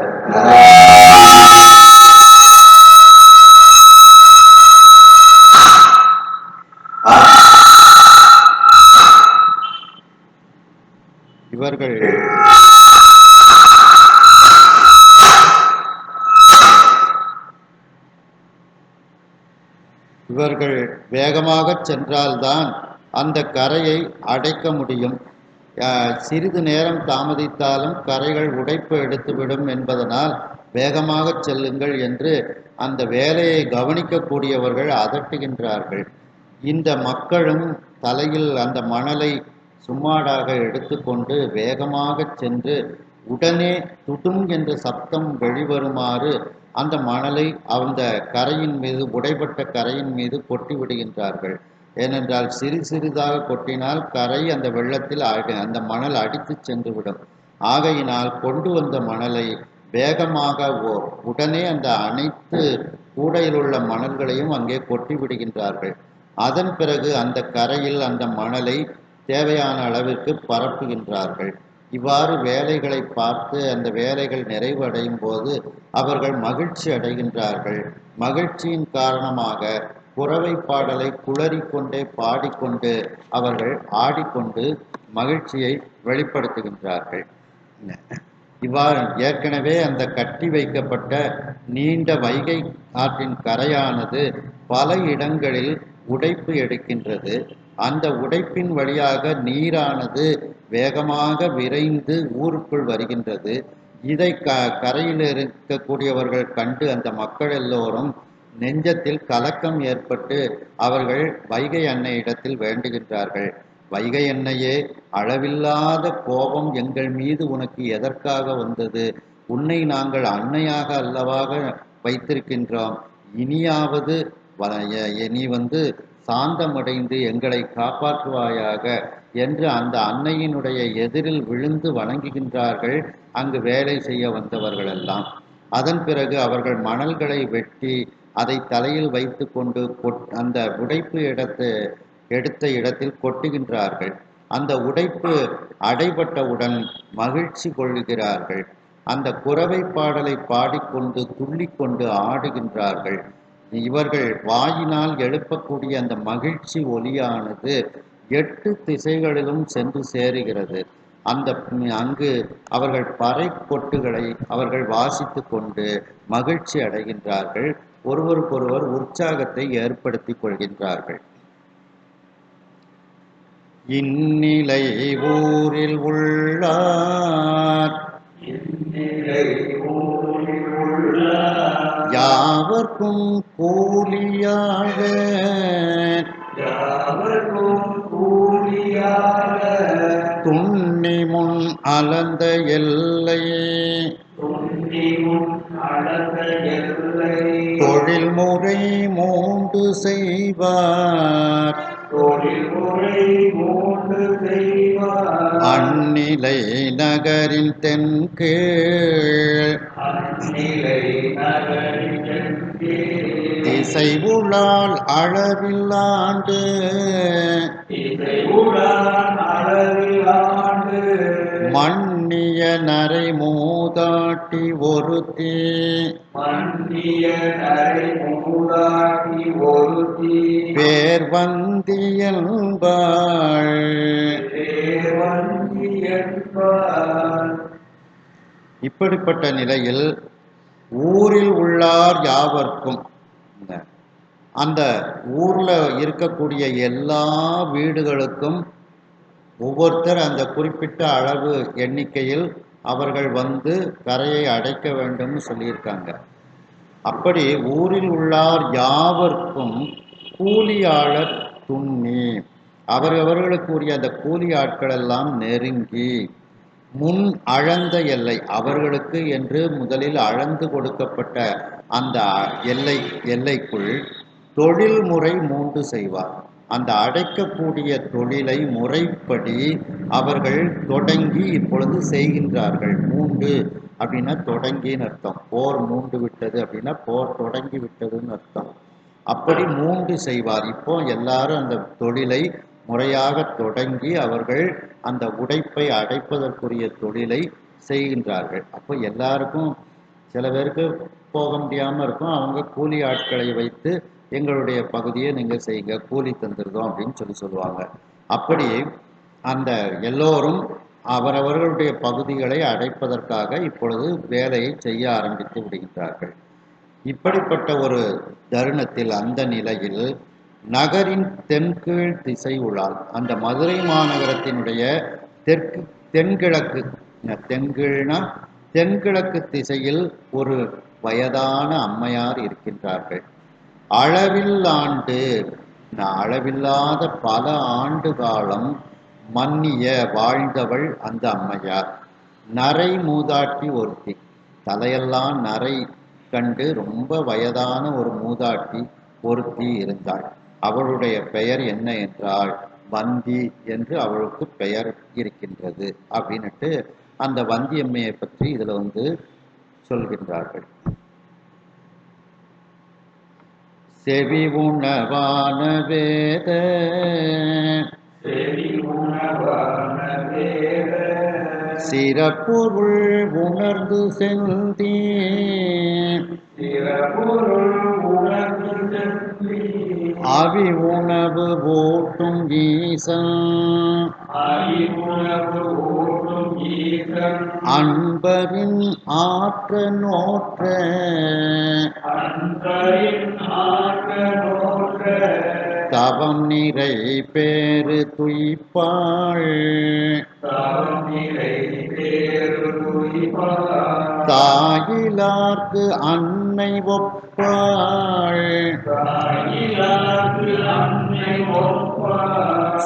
Speaker 1: இவர்கள் வேகமாக சென்றால்தான் அந்த கரையை அடைக்க முடியும். சிறிது நேரம் தாமதித்தாலும் கரைகள் உடைப்பு எடுத்துவிடும் என்பதனால் வேகமாக செல்லுங்கள் என்று அந்த வேலையை கவனிக்கக்கூடியவர்கள் அதட்டுகின்றார்கள். இந்த மக்களும் தலையில் அந்த மணலை சும்மாடாக எடுத்துக்கொண்டு வேகமாக சென்று உடனே துடும் என்ற சப்தம் வெளிவருமாறு அந்த மணலை அந்த கரையின் மீது, உடைபட்ட கரையின் மீது கொட்டி விடுகின்றார்கள். ஏனென்றால் சிறிதாக கொட்டினால் கரை அந்த வெள்ளத்தில் அந்த மணல் அடித்து சென்றுவிடும். ஆகையினால் கொண்டு வந்த மணலை வேகமாக உடனே அந்த அனைத்து கூடையில் உள்ள மணல்களையும் அங்கே கொட்டி விடுகின்றார்கள். அதன் பிறகு அந்த கரையில் அந்த மணலை தேவையான அளவிற்கு பரப்புகின்றார்கள். இவ்வாறு வேலைகளை பார்த்து அந்த வேலைகள் நிறைவடையும் போது அவர்கள் மகிழ்ச்சி அடைகின்றார்கள். மகிழ்ச்சியின் காரணமாக குறவை பாடலை குளறிக்கொண்டே பாடிக்கொண்டு அவர்கள் ஆடிக்கொண்டு மகிழ்ச்சியை வெளிப்படுத்துகின்றார்கள். இவ்வாறு ஏற்கனவே அந்த கட்டி வைக்கப்பட்ட நீண்ட வைகை ஆற்றின் கரையானது பல இடங்களில் உடைப்பு எடுக்கின்றது. அந்த உடைப்பின் வழியாக நீரானது வேகமாக விரைந்து ஊருக்குள் வருகின்றது. இதை கரையில் இருக்கக்கூடியவர்கள் கண்டு அந்த மக்கள் எல்லோரும் நெஞ்சத்தில் கலக்கம் ஏற்பட்டு அவர்கள் வைகை அன்னையிடத்தில் வேண்டுகின்றார்கள். வைகை அன்னையே, அளவில்லாத கோபம் எங்கள் மீது உனக்கு எதற்காக வந்தது? உன்னை நாங்கள் அன்னையாக அல்லவாக வைத்திருக்கின்றோம். இனியாவது நீ சாந்தமடைந்து எங்களை காப்பாற்றுவாயாக என்று அந்த அன்னையினுடைய எதிரில் விழுந்து வணங்குகின்றார்கள் அங்கு வேலை செய்ய வந்தவர்கள் எல்லாம். அதன் பிறகு அவர்கள் மணல்களை வெட்டி அதை தலையில் வைத்து கொண்டு அந்த உடைப்பு எடுத்த இடத்தில் கொட்டுகின்றார்கள். அந்த உடைப்பு அடைபட்டவுடன் மகிழ்ச்சி கொள்கிறார்கள். அந்த குறவை பாடலை பாடிக்கொண்டு துள்ளிக்கொண்டு ஆடுகின்றார்கள். இவர்கள் வாயினால் எழுப்பக்கூடிய அந்த மகிழ்ச்சி ஒலியானது 8 திசைகளிலும் சென்று சேருகிறது. அங்கு அவர்கள் பறை கொட்டுகளை அவர்கள் வாசித்து கொண்டு மகிழ்ச்சி அடைகின்றார்கள். ஒருவருக்கொருவர் உற்சாகத்தை ஏற்படுத்திக் கொள்கின்றார்கள். இந்நிலை ஊரில் உள்ளார் யாவர்க்கும் கூலியாக துண்ணி முன் அளந்த எல்லை தொழில் முறை மூன்று செய்வார் அந்நிலை நகரின் தென்கீழ் திசை உளால் அளவில்லாண்டு மன்னிய நரை மூதாட்டி ஒருத்தி பேர் வந்தியல்பாள். இப்படிப்பட்ட நிலையில் ஊரில் உள்ளார் யாவர்க்கும், அந்த ஊர்ல இருக்கக்கூடிய எல்லா வீடுகளுக்கும் ஒவ்வொருத்தர் அந்த குறிப்பிட்ட அளவு எண்ணிக்கையில் அவர்கள் கரையை அடைக்க வேண்டும்னு சொல்லியிருக்காங்க. அப்படி ஊரில் உள்ளார் யாவர்க்கும் கூலியாளர் துண்ணி, அவர்களுக்குரிய அந்த கூலி ஆட்கள் எல்லாம் நெருங்கி முன் அளந்த எல்லை அவர்களுக்கு என்று முதலில் அளந்து கொடுக்கப்பட்ட அந்த எல்லைக்குள் தொழில்முறை 3 செய்வார். அந்த அடைக்கக்கூடிய தொழிலை முறைப்படி அவர்கள் தொடங்கி இப்பொழுது செய்கின்றார்கள். 3 அப்படின்னா தொடங்கின்னு அர்த்தம். போர் மூண்டு விட்டது அப்படின்னா போர் தொடங்கி விட்டதுன்னு அர்த்தம். அப்படி 3 செய்வார். இப்போ எல்லாரும் அந்த தொழிலை முறையாக தொடங்கி அவர்கள் அந்த உடைப்பை அடைப்பதற்குரிய தொழிலை செய்கின்றார்கள். அப்போ எல்லாருக்கும் சில பேருக்கு போக முடியாமல் இருக்கும். அவங்க கூலி ஆட்களை வைத்து எங்களுடைய பகுதியை நீங்கள் செய்யுங்க, கூலி தந்துருதோம் அப்படின்னு சொல்லுவாங்க. அப்படி அந்த எல்லோரும் அவரவர்களுடைய பகுதிகளை அடைப்பதற்காக இப்பொழுது வேலையை செய்ய ஆரம்பித்து விடுகின்றார்கள். இப்படிப்பட்ட ஒரு தருணத்தில் அந்த நிலையில் நகரின் தென்கீழ் திசை உளால் அந்த மதுரை மாநகரத்தினுடைய தென்கிழக்கு தென்கீழ்னா தென்கிழக்கு திசையில் ஒரு வயதான அம்மையார் இருக்கின்றார்கள். அளவில்லாத பல ஆண்டு காலம் மன்னிய வாழ்ந்தவள் அந்த அம்மையார். நரை மூதாட்டி ஒருத்தி, தலையெல்லாம் நரை கண்டு ரொம்ப வயதான ஒரு மூதாட்டி ஒருத்தி இருந்தாள். அவளுடைய பெயர் என்ன என்றால் வந்தி என்று அவளுக்கு பெயர் இருக்கின்றது அப்படின்னுட்டு அந்த வந்தியம்மையை பற்றி இதுல சொல்கின்றார்கள். செவி உணவான வேத சிறப்பொருள் உணர்ந்து செல்தி அவி உணவு ஓட்டும் ஈசன் அன்பரின் ஆற்ற நோற்ற தவம் நிறை பேறு துய்ப்பாள் தாயிலார்க்கு அன்னை ஒப்பாள்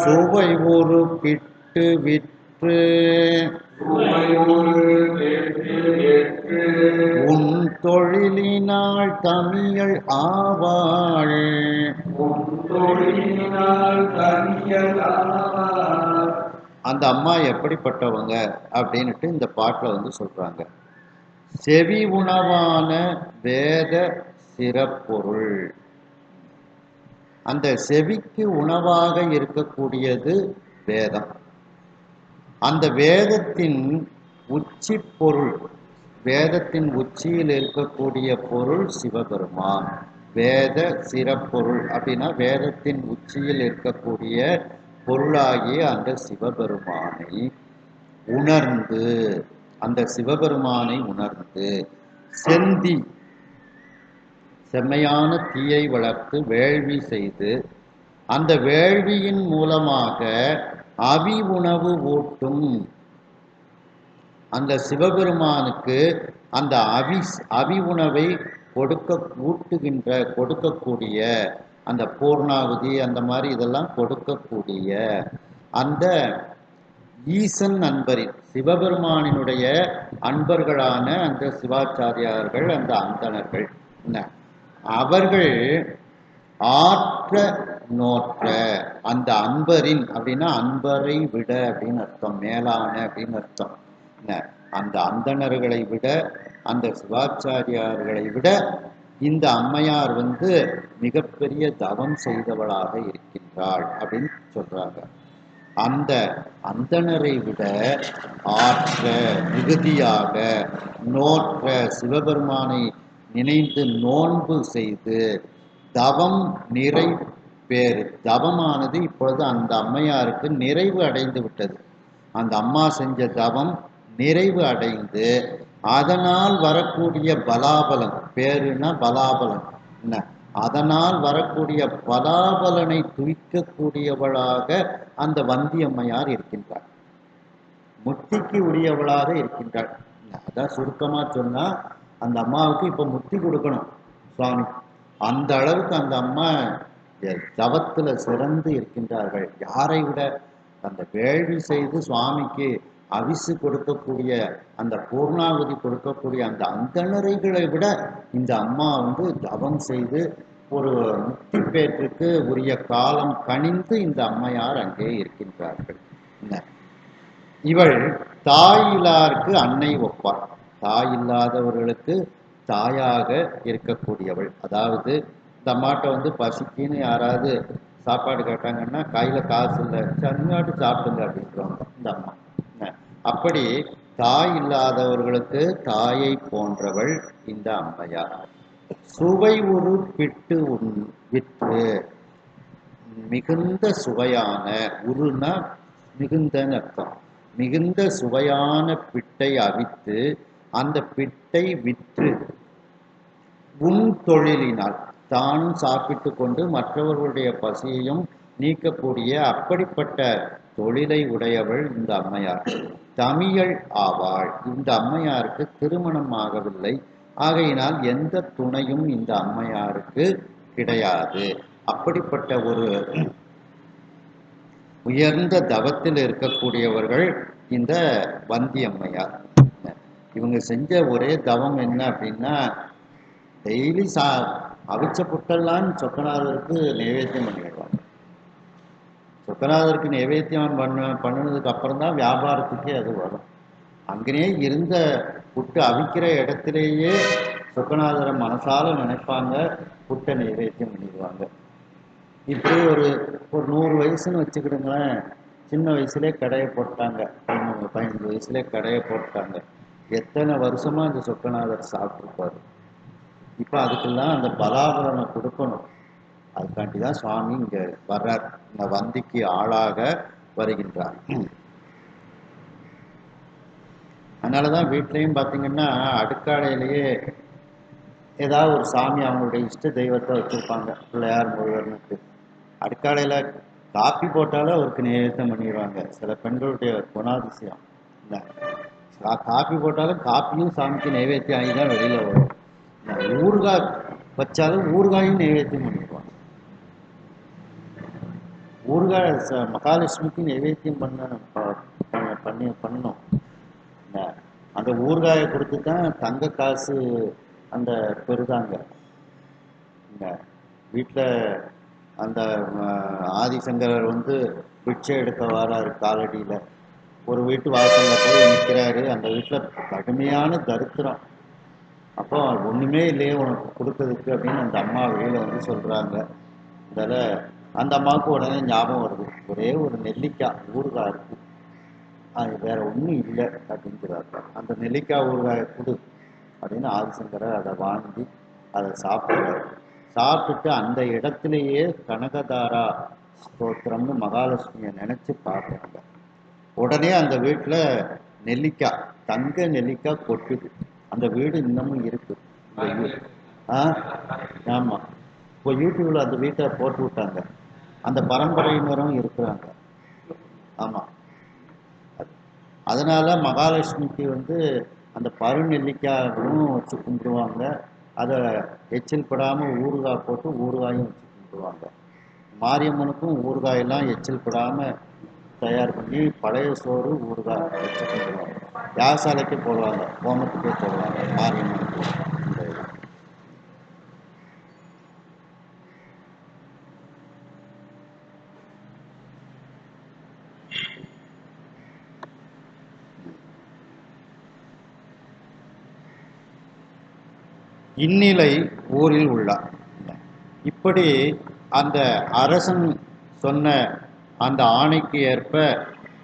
Speaker 1: சுவை ஒரு பிட்டு விற்று உன் தொழிலினால் தமிழ் ஆவாள். அந்த அம்மா எப்படிப்பட்டவங்க அப்படின்னுட்டு இந்த பாட்டுல சொல்றாங்க. செவி உணவான வேத சிறப்பொருள். அந்த செவிக்கு உணவாக இருக்கக்கூடியது வேதம். அந்த வேதத்தின் உச்சி பொருள், வேதத்தின் உச்சியில் இருக்கக்கூடிய பொருள் சிவபெருமான். வேத சிறப்பொருள் அப்படின்னா வேதத்தின் உச்சியில் இருக்கக்கூடிய பொருளாகிய அந்த சிவபெருமானை உணர்ந்து, அந்த சிவபெருமானை உணர்ந்து செந்தி செம்மையான தீயை வளர்த்து வேள்வி செய்து அந்த வேள்வியின் மூலமாக அவி உணவு ஊட்டும் அந்த சிவபெருமானுக்கு அந்த அவி உணவை கொடுக்கக்கூடிய அந்த பூர்ணாவதி அந்த மாதிரி இதெல்லாம் கொடுக்கக்கூடிய அந்த ஈசன் அன்பரின் சிவபெருமானினுடைய அன்பர்களான அந்த சிவாச்சாரியார்கள், அந்த அந்தணர்கள் அவர்கள் ஆற்ற நோற்ற அந்த அன்பரின் அப்படின்னா அன்பரை விட அப்படின்னு அர்த்தம், மேலான அப்படின்னு அர்த்தம். அந்த அந்தணர்களை விட, அந்த சிவாச்சாரியார்களை விட இந்த அம்மையார் மிகப்பெரிய தவம் செய்தவளாக இருக்கின்றாள் அப்படின்னு சொல்றாங்க. அந்த அந்தணரை விட ஆற்ற மிகுதியாக நோற்ற சிவபெருமானை நினைந்து நோன்பு செய்து தவம் நிறை பேறு, தவமானது இப்பொழுது அந்த அம்மையாருக்கு நிறைவு அடைந்து விட்டது. அந்த அம்மா செஞ்ச தவம் நிறைவு அடைந்து அதனால் வரக்கூடிய பலாபலன், பேருன்னா பலாபலன் என்ன, அதனால் வரக்கூடிய பலாபலனை துய்க்கக்கூடியவளாக அந்த வந்தியம்மையார் இருக்கின்றார். முக்திக்கு உரியவளாக இருக்கின்றாள். அதான் சுருக்கமா சொன்னா அந்த அம்மாவுக்கு இப்ப முக்தி கொடுக்கணும் சுவாமி. அந்த அளவுக்கு அந்த அம்மா தவத்துல சிறந்து இருக்கின்றார்கள். யாரை விட அந்த வேள்வி செய்து சுவாமிக்கு அவிசு கொடுக்கக்கூடிய அந்த பூர்ணாகுதி கொடுக்கக்கூடிய அந்த அந்தணரைகளை விட இந்த அம்மா வந்து தவம் செய்து ஒரு முக்தி பேற்றுக்கு உரிய காலம் கணிந்து இந்த அம்மையார் அங்கே இருக்கின்றார்கள். இவள் தாயிலாருக்கு அன்னை ஒப்பார். தாய் இல்லாதவர்களுக்கு தாயாக இருக்கக்கூடியவள். அதாவது இந்த அம்மாட்ட வந்து பசிக்குன்னு யாராவது சாப்பாடு கேட்டாங்கன்னா கையில காசு இல்லை, சன்னியாட்டு சாப்பிடுங்க அப்படின்றவங்க இந்த அம்மா. அப்படி தாய் இல்லாதவர்களுக்கு தாயை போன்றவள் இந்த அம்மையார். சுவை ஒரு பிட்டு விற்று, மிகுந்த சுவையான, உருனா மிகுந்தன்னு அர்த்தம், மிகுந்த சுவையான பிட்டை அவித்து அந்த பிட்டை விற்று உன் தொழிலினால் தானும் சாப்பிட்டு கொண்டு மற்றவர்களுடைய பசியையும் நீக்கக்கூடிய அப்படிப்பட்ட தொழிலை உடையவள் இந்த அம்மையார். தமிழ் ஆவாள். இந்த அம்மையாருக்கு திருமணம் ஆகவில்லை. ஆகையினால் எந்த துணையும் இந்த அம்மையாருக்கு கிடையாது. அப்படிப்பட்ட ஒரு உயர்ந்த தவத்தில் இருக்கக்கூடியவர்கள் இந்த வந்தி அம்மையார். இவங்க செஞ்ச ஒரே தவம் என்ன அப்படின்னா, டெய்லி அவிச்ச புட்டெல்லாம் சொக்கநாதருக்கு நைவேத்தியம் பண்ணிடுவாங்க. சொக்கநாதருக்கு நைவேத்தியம் பண்ணினதுக்கு அப்புறம் தான் வியாபாரத்துக்கே அது வரும். அங்கேயே இருந்த புட்டு அவிக்கிற இடத்திலேயே சொக்கநாதரை மனசால நினைப்பாங்க, புட்டை நைவேத்தியம் பண்ணிடுவாங்க. இப்படி ஒரு 100 வயசுன்னு வச்சுக்கிடுங்களேன். சின்ன வயசுலேயே கடையை போட்டாங்க, 15 வயசுலேயே கடையை போட்டாங்க. எத்தனை வருஷமா இந்த சொக்கநாதர் சாப்பிட்ருப்பாரு. இப்போ அதுக்கெல்லாம் அந்த பலாபலனை கொடுக்கணும். அதுக்காண்டி தான் சுவாமி இங்கே வர்றார், இந்த வந்திக்கு ஆளாக வருகின்றார். அதனால தான் வீட்லேயும் பார்த்தீங்கன்னா அடுக்காலையிலேயே ஏதாவது ஒரு சாமி அவங்களுடைய இஷ்ட தெய்வத்தை வச்சுருப்பாங்க. பிள்ளையார் முருகர்னுக்கு அடுக்காலையில் காப்பி போட்டாலும் அவருக்கு நைவேத்தியம் பண்ணிடுவாங்க. சில பெண்களுடைய குணாதிசயம் இல்லை, காப்பி போட்டாலும் காப்பியும் சாமிக்கு நைவேத்தியம் ஆகி தான் வெளியில் வரும். ஊறுகாய் வச்சாலும் ஊறுகாயும் நைவேத்தியம் பண்ணிடுவாங்க. ஊறுகாய் மகாலட்சுமிக்கு நைவேத்தியம் பண்ணணும். அந்த ஊறுகாயை கொடுத்து தான் தங்க காசு அந்த பெறுதாங்க. வீட்டில் அந்த ஆதிசங்கரர் வந்து பிச்சை எடுக்க வராரு காலடியில். ஒரு வீட்டு வாசலில் போய் நிற்கிறாரு. அந்த வீட்டில் கடுமையான தரித்திரம். அப்போ ஒன்றுமே இல்லையே உனக்கு கொடுக்கறதுக்கு அப்படின்னு அந்த அம்மா வெளியில் வந்து சொல்கிறாங்க. அதில் அந்த அம்மாவுக்கு உடனே ஞாபகம் வருது, ஒரே ஒரு நெல்லிக்காய் ஊறுகாய் இருக்குது, அது வேற ஒன்றும் இல்லை அப்படிங்கிறாங்க. அந்த நெல்லிக்காய் ஊறுகாயை கொடு அப்படின்னு ஆதிசங்கரர் அதை வாங்கி அதை சாப்பிட்றாரு. சாப்பிட்டுட்டு அந்த இடத்துலையே கனகதாரா ஸ்தோத்திரம்னு மகாலட்சுமியை நினச்சி பார்க்குறாங்க. உடனே அந்த வீட்டில் நெல்லிக்காய், தங்க நெல்லிக்காய் கொட்டுது. அந்த வீடு இன்னமும் இருக்குது. ஆமாம், இப்போ யூடியூப்ல அந்த வீட்டை போட்டு விட்டாங்க. அந்த பரம்பரையினரும் இருக்கிறாங்க. ஆமாம், அதனால மகாலட்சுமிக்கு வந்து அந்த பருநெல்லிக்காயும் வச்சு கும்பிடுவாங்க. அதை எச்சில் படாமல் ஊறுகாய் போட்டு ஊறுகாயும் வச்சு கும்பிடுவாங்க. மாரியம்மனுக்கும் ஊறுகாயெல்லாம் எச்சில் படாமல் தயார் பண்ணி பழைய சோறு ஊறுகாய் வச்சு கும்பிடுவாங்க. யாசாலைக்கு போடுவாங்க, ஹோமத்துக்கே போடுவாங்க மாரியம்மனுக்கு. இந்நிலை ஊரில் உள்ளார். இப்படி அந்த அரசன் சொன்ன அந்த ஆணைக்கு ஏற்ப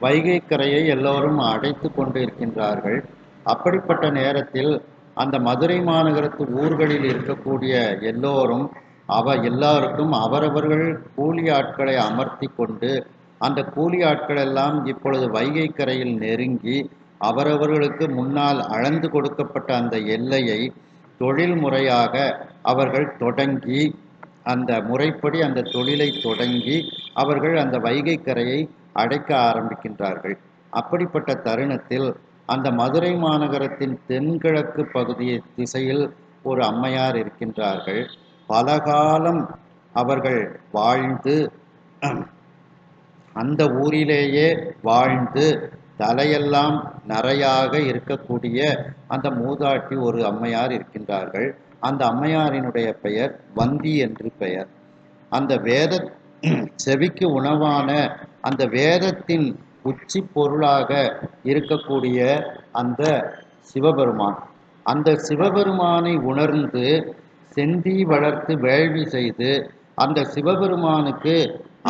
Speaker 1: வைகை கரையை எல்லோரும் அடைத்து கொண்டு இருக்கின்றார்கள். அப்படிப்பட்ட நேரத்தில் அந்த மதுரை மாநகரத்து ஊர்களில் இருக்கக்கூடிய எல்லோரும் எல்லாருக்கும் அவரவர்கள் கூலி ஆட்களை அமர்த்தி கொண்டு அந்த கூலி ஆட்கள் எல்லாம் இப்பொழுது வைகை கரையில் நெருங்கி அவரவர்களுக்கு முன்னால் அளந்து கொடுக்கப்பட்ட அந்த எல்லையை தொழில் முறையாக அவர்கள் தொடங்கி அந்த முறைப்படி அந்த தொழிலை தொடங்கி அவர்கள் அந்த வைகை கரையை அடைக்க ஆரம்பிக்கின்றார்கள். அப்படிப்பட்ட தருணத்தில் அந்த மதுரை மாநகரத்தின் தென்கிழக்கு பகுதி திசையில் ஒரு அம்மையார் இருக்கின்றார்கள். பலகாலம் அவர்கள் வாழ்ந்து அந்த ஊரிலேயே வாழ்ந்து தலையெல்லாம் நரையாக இருக்கக்கூடிய அந்த மூதாட்டி ஒரு அம்மையார் இருக்கின்றார்கள். அந்த அம்மையாரினுடைய பெயர் வந்தி என்று பெயர். அந்த வேத செவிக்கு உணவான அந்த வேதத்தின் உச்சி பொருளாக இருக்கக்கூடிய அந்த சிவபெருமான், அந்த சிவபெருமானை உணர்ந்து செந்தி வளர்த்து வேள்வி செய்து அந்த சிவபெருமானுக்கு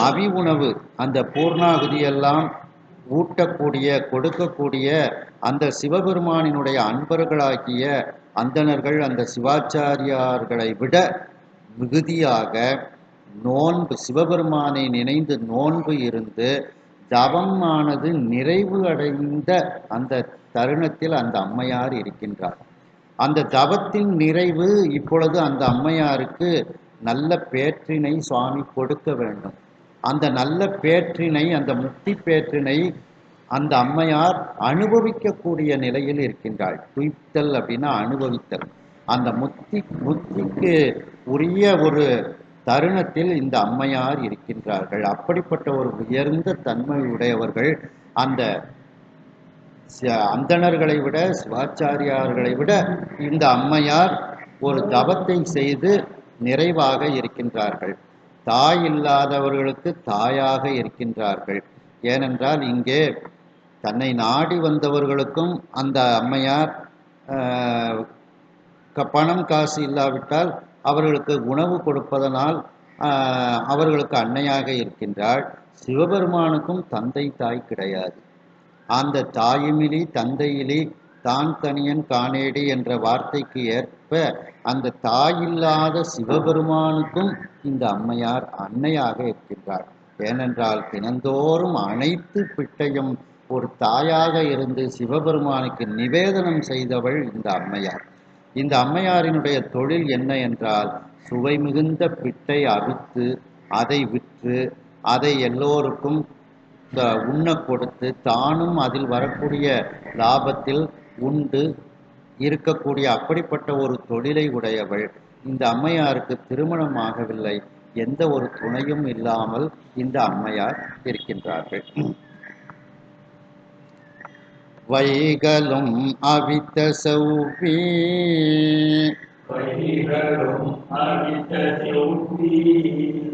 Speaker 1: அவி உணவு அந்த பூர்ணாகுதியெல்லாம் ஊட்டக்கூடிய கொடுக்கக்கூடிய அந்த சிவபெருமானினுடைய அன்பர்களாகிய அந்தணர்கள் அந்த சிவாச்சாரியார்களை விட மிகுதியாக நோன்பு சிவபெருமானை நினைந்து நோன்பு இருந்து தவமானது நிறைவு அடைந்த அந்த தருணத்தில் அந்த அம்மையார் இருக்கின்றார். அந்த தவத்தின் நிறைவு இப்பொழுது அந்த அம்மையாருக்கு நல்ல பேற்றினை சுவாமி கொடுக்க வேண்டும். அந்த நல்ல பேற்றினை அந்த முக்தி பேற்றினை அந்த அம்மையார் அனுபவிக்கக்கூடிய நிலையில் இருக்கின்றாள். துய்த்தல் அப்படின்னா அனுபவித்தல். அந்த முக்திக்கு உரிய ஒரு தருணத்தில் இந்த அம்மையார் இருக்கின்றார்கள். அப்படிப்பட்ட ஒரு உயர்ந்த தன்மை உடையவர்கள் அந்த அந்தணர்களை விட சிவாச்சாரியார்களை விட இந்த அம்மையார் ஒரு தவத்தை செய்து நிறைவாக இருக்கின்றார்கள். தாய் இல்லாதவர்களுக்கு தாயாக இருக்கின்றார்கள். ஏனென்றால் இங்கே தன்னை நாடி வந்தவர்களுக்கும் அந்த அம்மையார் பணம் காசு இல்லாவிட்டால் அவர்களுக்கு உணவு கொடுப்பதனால் அவர்களுக்கு அன்னையாக இருக்கின்றாள். சிவபெருமானுக்கும் தந்தை தாய் கிடையாது. அந்த தாயுமிலி தந்தையிலி தான் தனியன் காணேடி என்ற வார்த்தைக்கு ஏற்ப அந்த தாயில்லாத சிவபெருமானுக்கும் இந்த அம்மையார் அன்னையாக இருக்கின்றார். ஏனென்றால் தினந்தோறும் அனைத்து பிட்டையும் ஒரு தாயாக இருந்து சிவபெருமானுக்கு நிவேதனம் செய்தவள் இந்த அம்மையார். இந்த அம்மையாரினுடைய தொழில் என்ன என்றால் சுவை மிகுந்த பிட்டை அவித்து அதை விற்று அதை எல்லோருக்கும் உண்ண கொடுத்து தானும் அதில் வரக்கூடிய லாபத்தில் உண்டு இருக்கக்கூடிய அப்படிப்பட்ட ஒரு தொழிலை உடையவள். இந்த அம்மையாருக்கு திருமணம் ஆகவில்லை. எந்த ஒரு துணையும் இல்லாமல் இந்த அம்மையார் இருக்கின்றார்கள். வைகலும் அவித்த சௌவி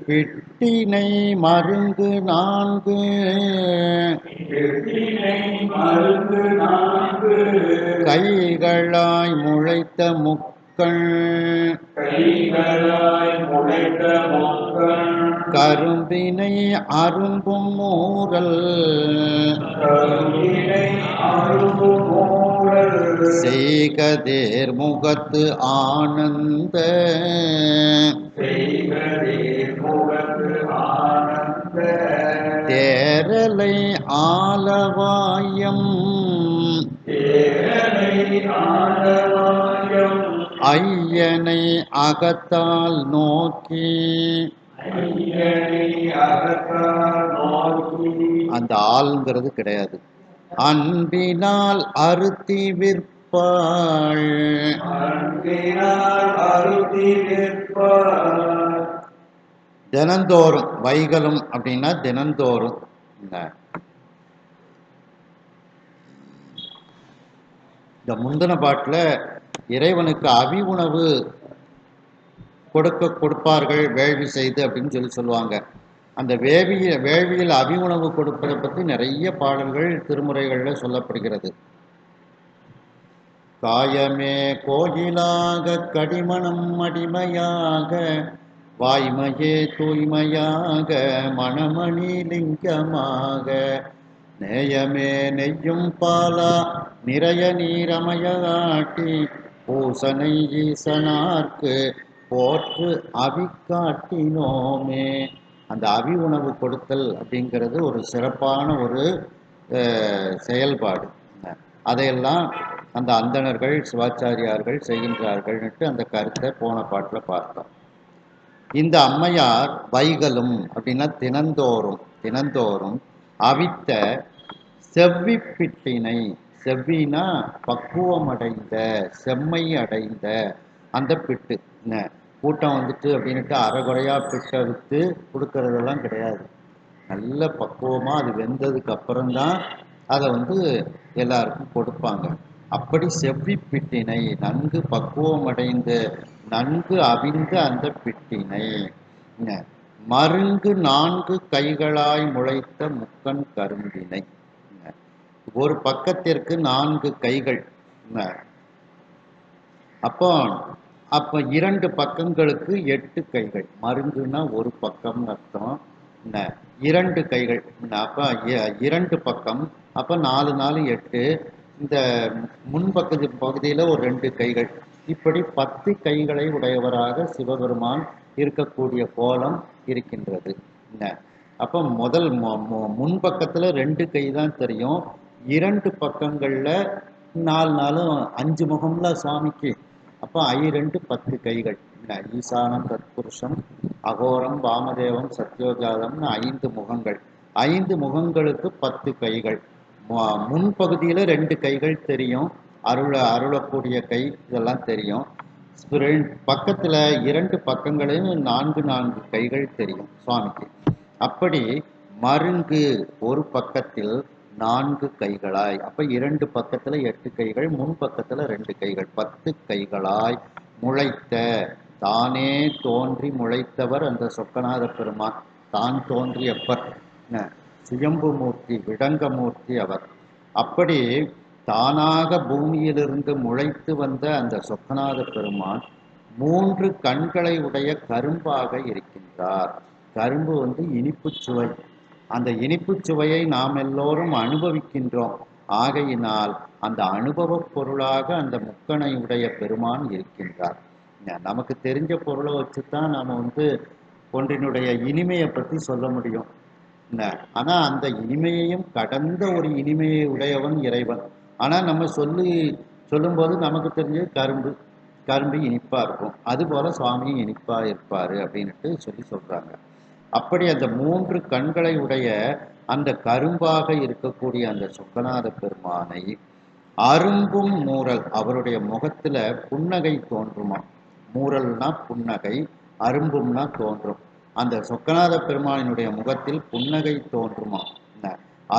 Speaker 1: பிட்டினை மருங்கு நான்கு கைகளாய் முளைத்த முக்கள் கரும்பினை அரும்பும் மூரல் செய்கதேர் முகத்து ஆனந்த தேரலை ஆலவாயம் ஐயனை அகத்தால் நோக்கி அந்த ஆள்ங்கிறது கிடையாது. அன்பினால் அறுத்தி விற்பாள் தினந்தோறும். வைகலும் அப்படின்னா தினந்தோறும். இந்த முந்தின பாட்டில் இறைவனுக்கு அவி உணவு கொடுப்பார்கள் வேள்வி செய்து அப்படின்னு சொல்லுவாங்க. அந்த வேள்வியில் அவி உணவு கொடுப்பதை பற்றி நிறைய பாடல்கள் திருமுறைகளில் சொல்லப்படுகிறது. காயமே கோயிலாக கடிமணம் அடிமையாக வாய்மையே தூய்மையாக மணமணி லிங்கமாக நேயமே நெய்யும் பாலா நிறைய நீரமையாட்டி பூசனை ஈசனார்க்கு போற்று அவி காட்டினோமே. அந்த அவி உணவு கொடுத்தல் அப்படிங்கிறது ஒரு சிறப்பான ஒரு செயல்பாடு. அதையெல்லாம் அந்த அந்தணர்கள் சிவாச்சாரியார்கள் செய்கின்றார்கள்னுட்டு அந்த கருத்தை போன பாட்டில் பார்த்தோம். இந்த அம்மையார் வைகலும் அப்படின்னா தினந்தோறும் அவித்த செவ்வி பிட்டினை, செவ்வினா பக்குவம் அடைந்த செம்மை அடைந்த அந்த பிட்டு கூட்டம் வந்துட்டு அப்படின்ட்டு அரைகுறையாக பிட்டை விற்று கொடுக்கறதெல்லாம் கிடையாது. நல்ல பக்குவமாக அது வெந்ததுக்கு அப்புறம்தான் அதை வந்து எல்லாருக்கும் கொடுப்பாங்க. அப்படி செவ்வி பிட்டினை நன்கு பக்குவமடைந்து நன்கு அவிந்த அந்த பிட்டினை மருங்கு 4 கைகளாய் முளைத்த முக்கண் கரும்பினை. ஒரு பக்கத்திற்கு 4 கைகள். அப்போ அப்போ 2 பக்கங்களுக்கு 8 கைகள். மருங்குன்னா ஒரு பக்கம்னு அர்த்தம். 2 கைகள். அப்போ 2 பக்கம். அப்போ 4 4 8. இந்த முன்பக்கத்து பகுதியில் ஒரு 2 கைகள். இப்படி 10 கைகளை உடையவராக சிவபெருமான் இருக்கக்கூடிய கோலம் இருக்கின்றது. அப்போ முதல் முன்பக்கத்தில் 2 கை தான் தெரியும். 2 பக்கங்களில் 4 4 5 முகம்ல சுவாமிக்கு. அப்போ 2 10 கைகள். ஈசானம் தத்புருஷம் அகோரம் வாமதேவம் சத்யோஜாதம்னு 5 முகங்கள். 5 முகங்களுக்கு 10 கைகள். முன்பகுதியில் 2 கைகள் தெரியும். அருளக்கூடிய கை இதெல்லாம் தெரியும். பக்கத்தில் 2 பக்கங்களையும் 4 4 கைகள் தெரியும் சுவாமிக்கு. அப்படி மருங்கு ஒரு பக்கத்தில் 4 கைகளாய். அப்ப 2 பக்கத்துல 8 கைகள், முன் பக்கத்துல 2 கைகள், 10 கைகளாய் முளைத்த. தானே தோன்றி முளைத்தவர் அந்த சொக்கநாத பெருமான். தான் தோன்றியப்பர் சுயம்பு மூர்த்தி, விடங்கமூர்த்தி அவர். அப்படி தானாக பூமியிலிருந்து முளைத்து வந்த அந்த சொக்கநாத பெருமான் 3 கண்களை உடைய கரும்பாக இருக்கின்றார். கரும்பு வந்து இனிப்பு சுவை. அந்த இனிப்பு சுவையை நாம் எல்லோரும் அனுபவிக்கின்றோம். ஆகையினால் அந்த அனுபவ பொருளாக அந்த முக்கனை உடைய பெருமான் இருக்கின்றார். நமக்கு தெரிஞ்ச பொருளை வச்சுதான் நாம வந்து ஒன்றினுடைய இனிமையை பற்றி சொல்ல முடியும். ஆனா அந்த இனிமையையும் கடந்த ஒரு இனிமையை உடையவன் இறைவன். ஆனா நம்ம சொல்லும்போது நமக்கு தெரிஞ்சது கரும்பு இனிப்பா இருக்கும். அதுபோல சுவாமியும் இனிப்பா இருப்பாரு அப்படின்ட்டு சொல்றாங்க. அப்படி அந்த 3 கண்களை உடைய அந்த கரும்பாக இருக்கக்கூடிய அந்த சொக்கநாத பெருமானை அரும்பும் மூரல், அவருடைய முகத்துல புன்னகை தோன்றுமா. மூரல்னா புன்னகை, அரும்பும்னா தோன்றும். அந்த சொக்கநாத பெருமானினுடைய முகத்தில் புன்னகை தோன்றுமா.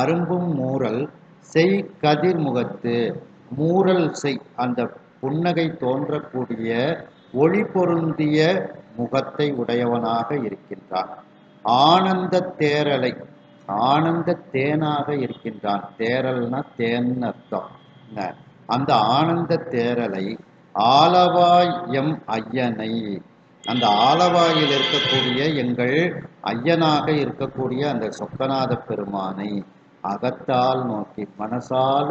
Speaker 1: அரும்பும் மூரல் செய் கதிர் முகத்து. மூரல் செய் அந்த புன்னகை தோன்றக்கூடிய ஒளி பொருந்திய முகத்தை உடையவனாக இருக்கின்றான். ஆனந்த தேரலை, ஆனந்த தேனாக இருக்கின்றான். தேரல்னா தேன் அர்த்தம். அந்த ஆனந்த தேரலை ஆலவாய் எம் ஐயனை, அந்த ஆலவாயில் இருக்கக்கூடிய எங்கள் ஐயனாக இருக்கக்கூடிய அந்த சொக்கநாத பெருமானை அகத்தால் நோக்கி, மனசால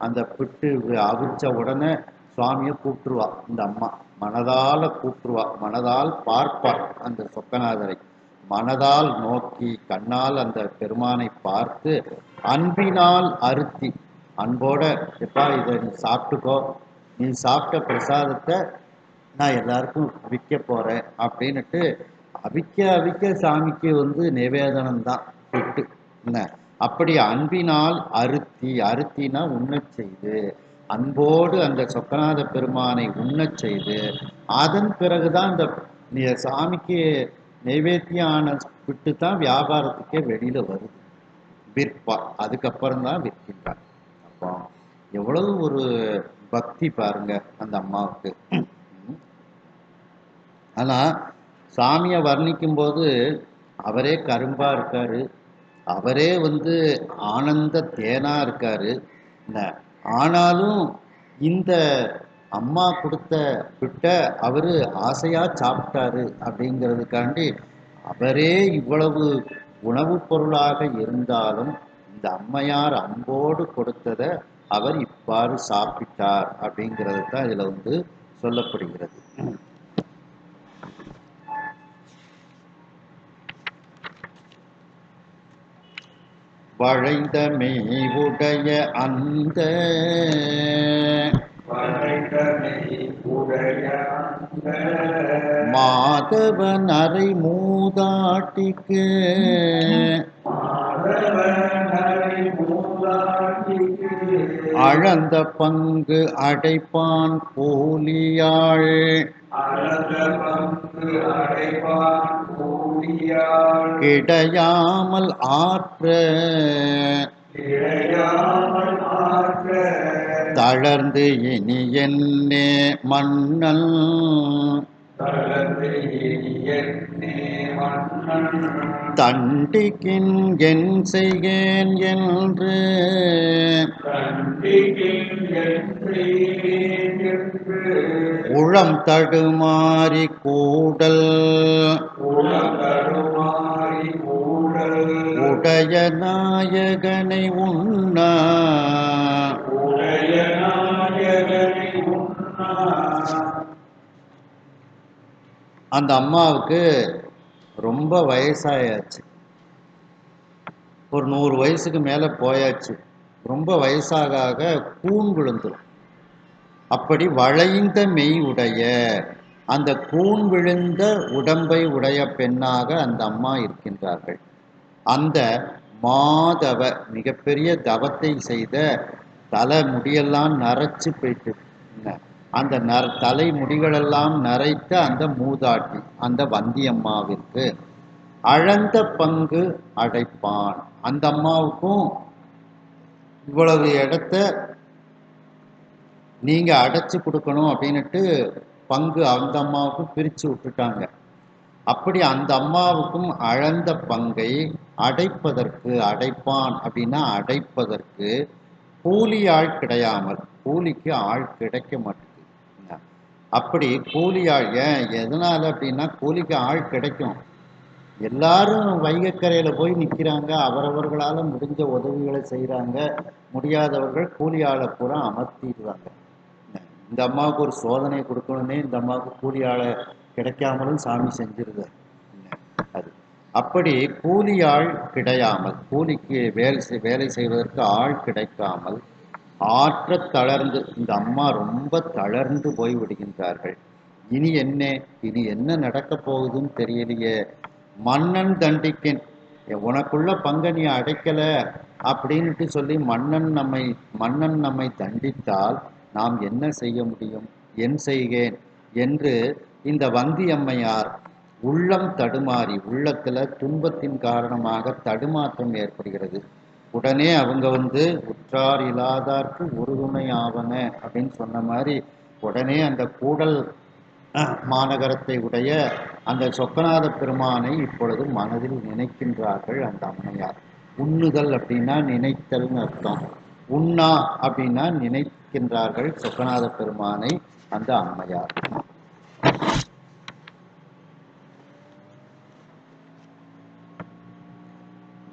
Speaker 1: அந்த பிட்டு அவிச்ச உடனே சுவாமியை கூப்பிட்டுருவா இந்த அம்மா. மனதால கூப்பிட்டுருவா, மனதால் பார்ப்பார் அந்த சொக்கநாதரை. மனதால் நோக்கி கண்ணால் அந்த பெருமானை பார்த்து அன்பினால் அருத்தி, அன்போட எப்பா இதை நீ சாப்பிட்டுக்கோ, நீ சாப்பிட்ட பிரசாதத்தை நான் எல்லாருக்கும் விற்க போறேன் அப்படின்னுட்டு அவிக்க சாமிக்கு வந்து நிவேதனம் தான் விட்டு. அப்படி அன்பினால் அருத்தி, அருத்தினா உண்ணச் செய்து, அன்போடு அந்த சொக்கநாத பெருமானை உண்ணச் செய்து, அதன் பிறகுதான் இந்த சாமிக்கு நைவேத்தியான விட்டு தான் வியாபாரத்துக்கே வெளியில வருது, விற்பா. அதுக்கப்புறம் தான் விற்கின்றார். அப்போ எவ்வளவு ஒரு பக்தி பாருங்க அந்த அம்மாவுக்கு. ஆனா சாமியை வர்ணிக்கும் போது அவரே கரும்பா இருக்காரு, அவரே வந்து ஆனந்த தேனா இருக்காரு. ஆனாலும் இந்த அம்மா கொடுத்த விட்ட அவரு ஆசையா சாப்பிட்டாரு அப்படிங்கிறதுக்காண்டி அவரே இவ்வளவு உணவுப் பொருளாக இருந்தாலும் இந்த அம்மையார் அன்போடு கொடுத்ததை அவர் இவ்வாறு சாப்பிட்டார் அப்படிங்கிறது தான் இதுல வந்து சொல்லப்படுகிறது. வளைந்த மெய்வுடைய அந்த மாதவன் அறை மூதாட்டிக்கு அழந்த பங்கு அடைப்பான் போலியாள்
Speaker 2: அளந்த பங்கு அடைவான் கூலியாள்
Speaker 1: கிடையாமல் ஆற்ற
Speaker 2: இழையாமல் ஆற்ற
Speaker 1: தளர்ந்து இனி என்னே மன்னன்
Speaker 2: தளர்ந்து எண்ணே மன்னன்
Speaker 1: தண்டிக்கின் என் செய்கேன் என்று
Speaker 2: கண்டிகின் என்றேன் என்று
Speaker 1: உளம் தடுமாறி கூடல்
Speaker 2: உளங்கருமாறி ஊழல்
Speaker 1: உடைய நாயகனை உண்ணா
Speaker 2: உடைய நாயகனை உண்ணா
Speaker 1: அந்த அம்மாவுக்கு ரொம்ப வயசாயாச்சு. ஒரு 100 வயசுக்கு மேலே போயாச்சு. ரொம்ப வயசாக ஆக கூன் விழுந்துடும். அப்படி வளைந்த மெய் உடைய அந்த கூன் விழுந்த உடம்பை உடைய பெண்ணாக அந்த அம்மா இருக்கின்றார்கள். அந்த மாதவ மிகப்பெரிய தவத்தை செய்த தலை முடியெல்லாம் நரைச்சு போயிட்டு அந்த தலை முடிகளெல்லாம் நரைத்த அந்த மூதாட்டி அந்த வந்தியம்மாவிற்கு அழந்த பங்கு அடைப்பான். அந்த அம்மாவுக்கும் இவ்வளவு இடத்த நீங்க அடைச்சு கொடுக்கணும் அப்படின்னுட்டு பங்கு அந்த அம்மாவுக்கும் பிரிச்சு விட்டுட்டாங்க. அப்படி அந்த அம்மாவுக்கும் அழந்த பங்கை அடைப்பதற்கு அடைப்பான் அப்படின்னா அடைப்பதற்கு கூலி ஆள் கிடையாமல், கூலிக்கு ஆள் கிடைக்க மாட்டேங்குது. அப்படி கூலி ஆள் எதனால அப்படின்னா கூலிக்கு ஆள் கிடைக்கும். எல்லாரும் வைகைக்கரையில போய் நிற்கிறாங்க, அவரவர்களால் முடிஞ்ச உதவிகளை செய்கிறாங்க. முடியாதவர்கள் கூலி ஆளை பூரா அமர்த்திடுறாங்க. இந்த அம்மாவுக்கு ஒரு சோதனை கொடுக்கணுமே இந்த அம்மாவுக்கு கூலி ஆளை கிடைக்காமலும் சாமி செஞ்சிருது. அது அப்படி கூலி ஆள் கிடையாமல், கூலிக்கு வேலை செய்வதற்கு ஆள் கிடைக்காமல் ஆற்ற தளர்ந்து இந்த அம்மா ரொம்ப தளர்ந்து போய் விடுகின்றார்கள். இனி என்ன நடக்க போகுதுன்னு தெரியலையே. மன்னன் தண்டிக்கேன், உனக்குள்ள பங்கை நீ அடைக்கல அப்படின்ட்டு சொல்லி மன்னன் நம்மை தண்டித்தால் நாம் என்ன செய்ய முடியும், என் செய்கேன் என்று இந்த வந்தியம்மையார் உள்ளம் தடுமாறி, உள்ளத்துல துன்பத்தின் காரணமாக தடுமாற்றம் ஏற்படுகிறது. உடனே அவங்க உற்றார் இல்லாதார்க்கு உறுதுணை ஆவன அப்படின்னு சொன்ன மாதிரி உடனே அந்த கூடல் மாநகரத்தை உடைய அந்த சொக்கநாத பெருமானை இப்பொழுது மனதில் நினைக்கின்றார்கள் அந்த அம்மையார். உண்ணுதல் அப்படின்னா நினைத்தல்னு அர்த்தம். உண்ணா அப்படின்னா நினைக்கின்றார்கள் சொக்கநாத பெருமானை அந்த அம்மையார்.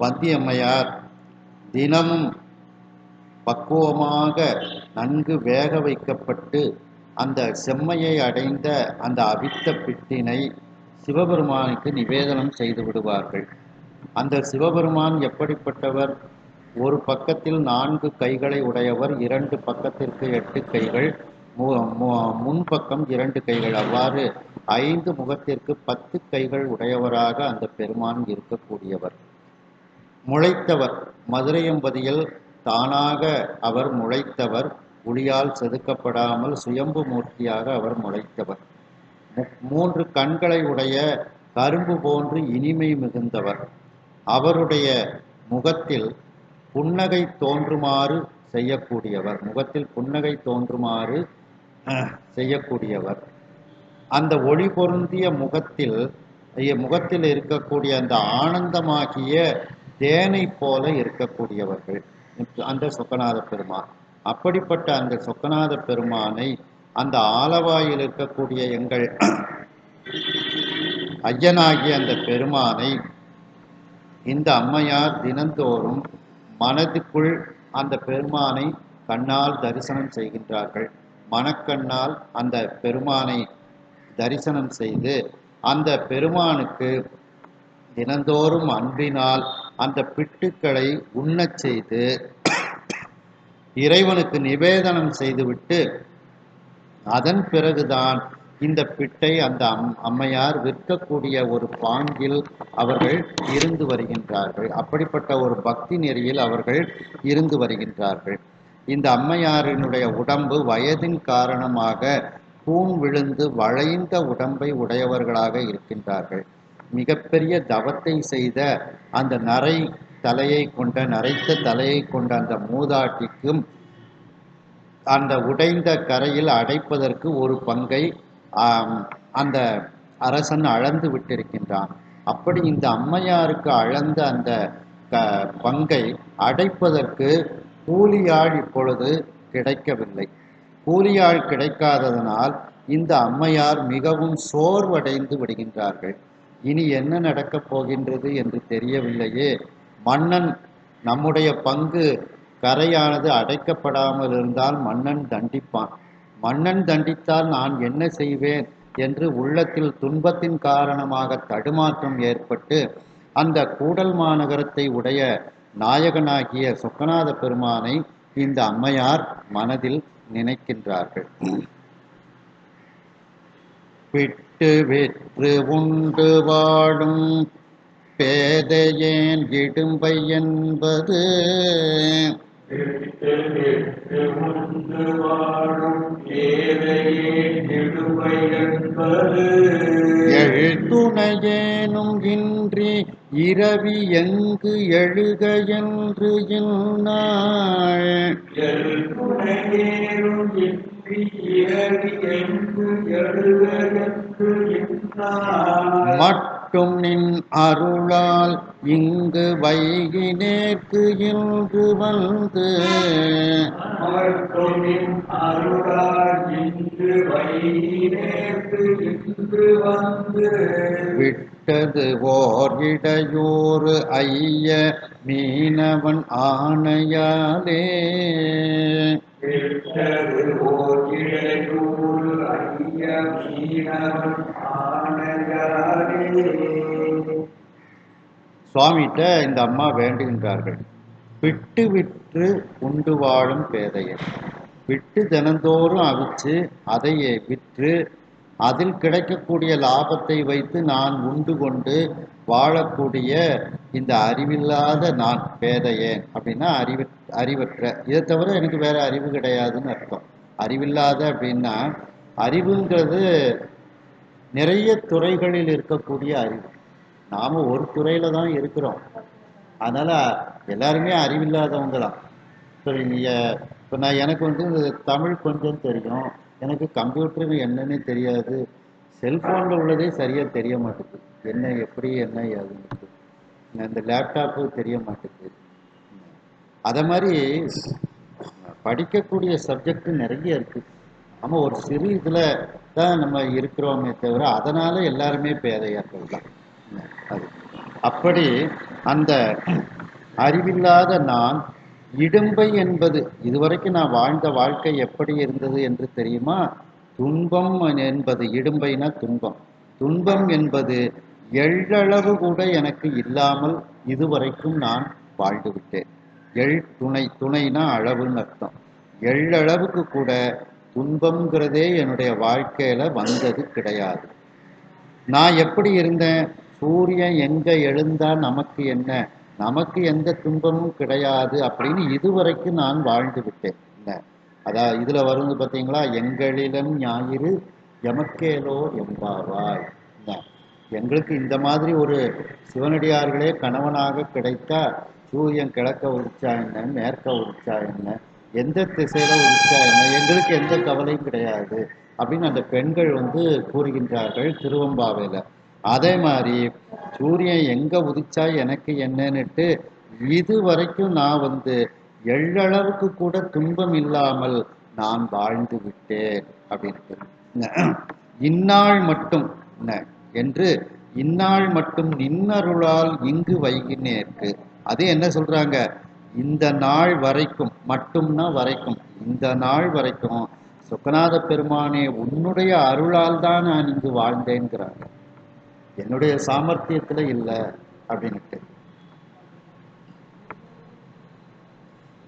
Speaker 1: வந்தியம்மையார் தினமும் பக்குவமாக நன்கு வேக வைக்கப்பட்டு அந்த செம்மையை அடைந்த அந்த அவித்த பிட்டினை சிவபெருமானுக்கு நிவேதனம் செய்து விடுவார்கள். அந்த சிவபெருமான் எப்படிப்பட்டவர்? ஒரு பக்கத்தில் 4 கைகளை உடையவர், 2 பக்கத்திற்கு 8 கைகள், முன்பக்கம் 2 கைகள், அவ்வாறு 5 முகத்திற்கு 10 கைகள் உடையவராக அந்த பெருமான் இருக்கக்கூடியவர். முளைத்தவர், மதுரையம்பதியில் தானாக அவர் முளைத்தவர், ஒளியால் செதுக்கப்படாமல் சுயம்பு மூர்த்தியாக அவர் முளைத்தவர். 3 கண்களை உடைய கரும்பு போன்று இனிமை மிகுந்தவர். அவருடைய முகத்தில் புன்னகை தோன்றுமாறு செய்யக்கூடியவர், முகத்தில் புன்னகை தோன்றுமாறு செய்யக்கூடியவர். அந்த ஒளி பொருந்திய முகத்தில் இருக்கக்கூடிய அந்த ஆனந்தமாகிய தேனை போல இருக்கக்கூடியவர்கள் அந்த சொக்கநாத பெருமான். அப்படிப்பட்ட அந்த சொக்கநாத பெருமானை, அந்த ஆலவாயில் இருக்கக்கூடிய எங்கள் ஐயனாகிய அந்த பெருமானை இந்த அம்மையார் தினந்தோறும் மனதுக்குள் அந்த பெருமானை கண்ணால் தரிசனம் செய்கின்றார்கள். மனக்கண்ணால் அந்த பெருமானை தரிசனம் செய்து அந்த பெருமானுக்கு தினந்தோறும் அன்பினால் அந்த பிட்டுக்களை உண்ணச் செய்து இறைவனுக்கு நிவேதனம் செய்துவிட்டு அதன் பிறகுதான் இந்த பிட்டை அந்த அம்மையார் விற்கக்கூடிய ஒரு பாங்கில் அவர்கள் இருந்து வருகின்றார்கள். அப்படிப்பட்ட ஒரு பக்தி நெறியில் அவர்கள் இருந்து வருகின்றார்கள். இந்த அம்மையாரினுடைய உடம்பு வயதின் காரணமாக கூன் விழுந்து வளைந்த உடம்பை உடையவர்களாக இருக்கின்றார்கள். மிகப்பெரிய தவத்தை செய்த அந்த நரைத்த தலையை கொண்ட அந்த மூதாட்டிக்கும் அந்த உடைந்த கரையில் அடைப்பதற்கு ஒரு பங்கை அந்த அரசன் அளந்து விட்டிருக்கின்றான். அப்படி இந்த அம்மையாருக்கு அளந்த அந்த பங்கை அடைப்பதற்கு கூலியாள் இப்பொழுது கிடைக்கவில்லை. கூலியாள் கிடைக்காததனால் இந்த அம்மையார் மிகவும் சோர்வடைந்து விடுகின்றார்கள். இனி என்ன நடக்கப் போகின்றது என்று தெரியவில்லையே. மன்னன் நம்முடைய பங்கு கரையானது அடைக்கப்படாமல் இருந்தால் மன்னன் தண்டிப்பான். மன்னன் தண்டித்தால் நான் என்ன செய்வேன் என்று உள்ளத்தில் துன்பத்தின் காரணமாக தடுமாற்றம் ஏற்பட்டு அந்த கூடல் மாநகரத்தை உடைய நாயகனாகிய சொக்கநாத பெருமானை இந்த அம்மையார் மனதில் நினைக்கின்றார்கள். விட்டு விற்று உண்டு வாடும் பேதையேன் இடும்பை என்பது எழுத்துணையேனும் இன்றி இரவி எங்கு எழுக என்று இந்நாள் மட்டும் நின் அருளால் இங்கு வைகினேற்கு இன்று வந்து விட்டது ஓர் இடையூறு ஐய மீனவன் ஆணையாலே சுவாமிகிட்ட இந்த அம்மா வேண்டுகின்றார்கள். விட்டு விற்று உண்டு வாழும் பேதையர், விட்டு தினந்தோறும் அவிச்சு அதை விற்று அதில் கிடைக்கக்கூடிய லாபத்தை வைத்து நான் உண்டு கொண்டு வாழக்கூடிய இந்த அறிவில்லாத நான் பேதையேன். அப்படின்னா அறிவற்ற, இதை தவிர எனக்கு வேற அறிவு கிடையாதுன்னு அர்த்தம். அறிவில்லாத அப்படின்னா அறிவுங்கிறது நிறைய துறைகளில் இருக்கக்கூடிய அறிவு. நாம ஒரு துறையில தான் இருக்கிறோம். அதனால எல்லாருமே அறிவில்லாதவங்க தான். சரி, இப்போ எனக்கு தமிழ் கொஞ்சம் தெரியும், எனக்கு கம்ப்யூட்டர் என்னன்னு தெரியாது, செல்போனில் உள்ளதே சரியாக தெரிய மாட்டேங்குது, என்ன எப்படி என்ன ஏதுன்னு, இந்த லேப்டாப்பு தெரிய மாட்டேங்குது. அதை மாதிரி படிக்கக்கூடிய சப்ஜெக்ட் நிறைய இருக்குது. நம்ம ஒரு சிறு இதில் தான் நம்ம இருக்கிறோமே தவிர அதனால எல்லாருமே பேதையார்கள் தான். அது அப்படி அந்த அறிவில்லாத நான் இடும்பை என்பது, இதுவரைக்கும் நான் வாழ்ந்த வாழ்க்கை எப்படி இருந்தது என்று தெரியுமா? துன்பம் என்பது, இடும்பைனா துன்பம், துன்பம் என்பது எள்ளளவு கூட எனக்கு இல்லாமல் இதுவரைக்கும் நான் வாழ்ந்து விட்டேன். துணைனா அளவுன்னு அர்த்தம். எள்ளளவுக்கு கூட துன்பம்ங்கிறதே என்னுடைய வாழ்க்கையில வந்தது கிடையாது. நான் எப்படி இருந்தேன்? சூரியன் எங்க எழுந்தா நமக்கு என்ன, நமக்கு எந்த துன்பமும் கிடையாது அப்படின்னு இதுவரைக்கும் நான் வாழ்ந்து விட்டேன். அதான் இதுல வருது பார்த்தீங்களா, எங்களிடம் ஞாயிறு எமக்கேலோ எம்பாவாய். எங்களுக்கு இந்த மாதிரி ஒரு சிவனடியார்களே கணவனாக கிடைத்தா சூரியன் கிழக்க உதிச்சா என்ன, மேற்க உதிச்சா என்ன, எந்த திசையில உதிச்சா என்ன, எங்களுக்கு எந்த கவலையும் கிடையாது அப்படின்னு அந்த பெண்கள் கூறுகின்றார்கள் திருவம்பாவையில. அதே மாதிரி சூரியன் எங்க உதிச்சா எனக்கு என்னன்னுட்டு இது வரைக்கும் நான் எள்ளளவுக்கு கூட துன்பம் இல்லாமல் நான் வாழ்ந்து விட்டேன் அப்படின்ட்டு. இந்நாள் மட்டும் என்று, இந்நாள் மட்டும் நின்னருளால் இங்கு வைகினேற்கு. அது என்ன சொல்றாங்க? இந்த நாள் வரைக்கும், மட்டும்னா வரைக்கும், இந்த நாள் வரைக்கும் சொக்கநாத பெருமானே உன்னுடைய அருளால் தான் நான் இங்கு வாழ்ந்தேங்கிறாங்க, என்னுடைய சாமர்த்தியத்துல இல்லை அப்படின்ட்டு.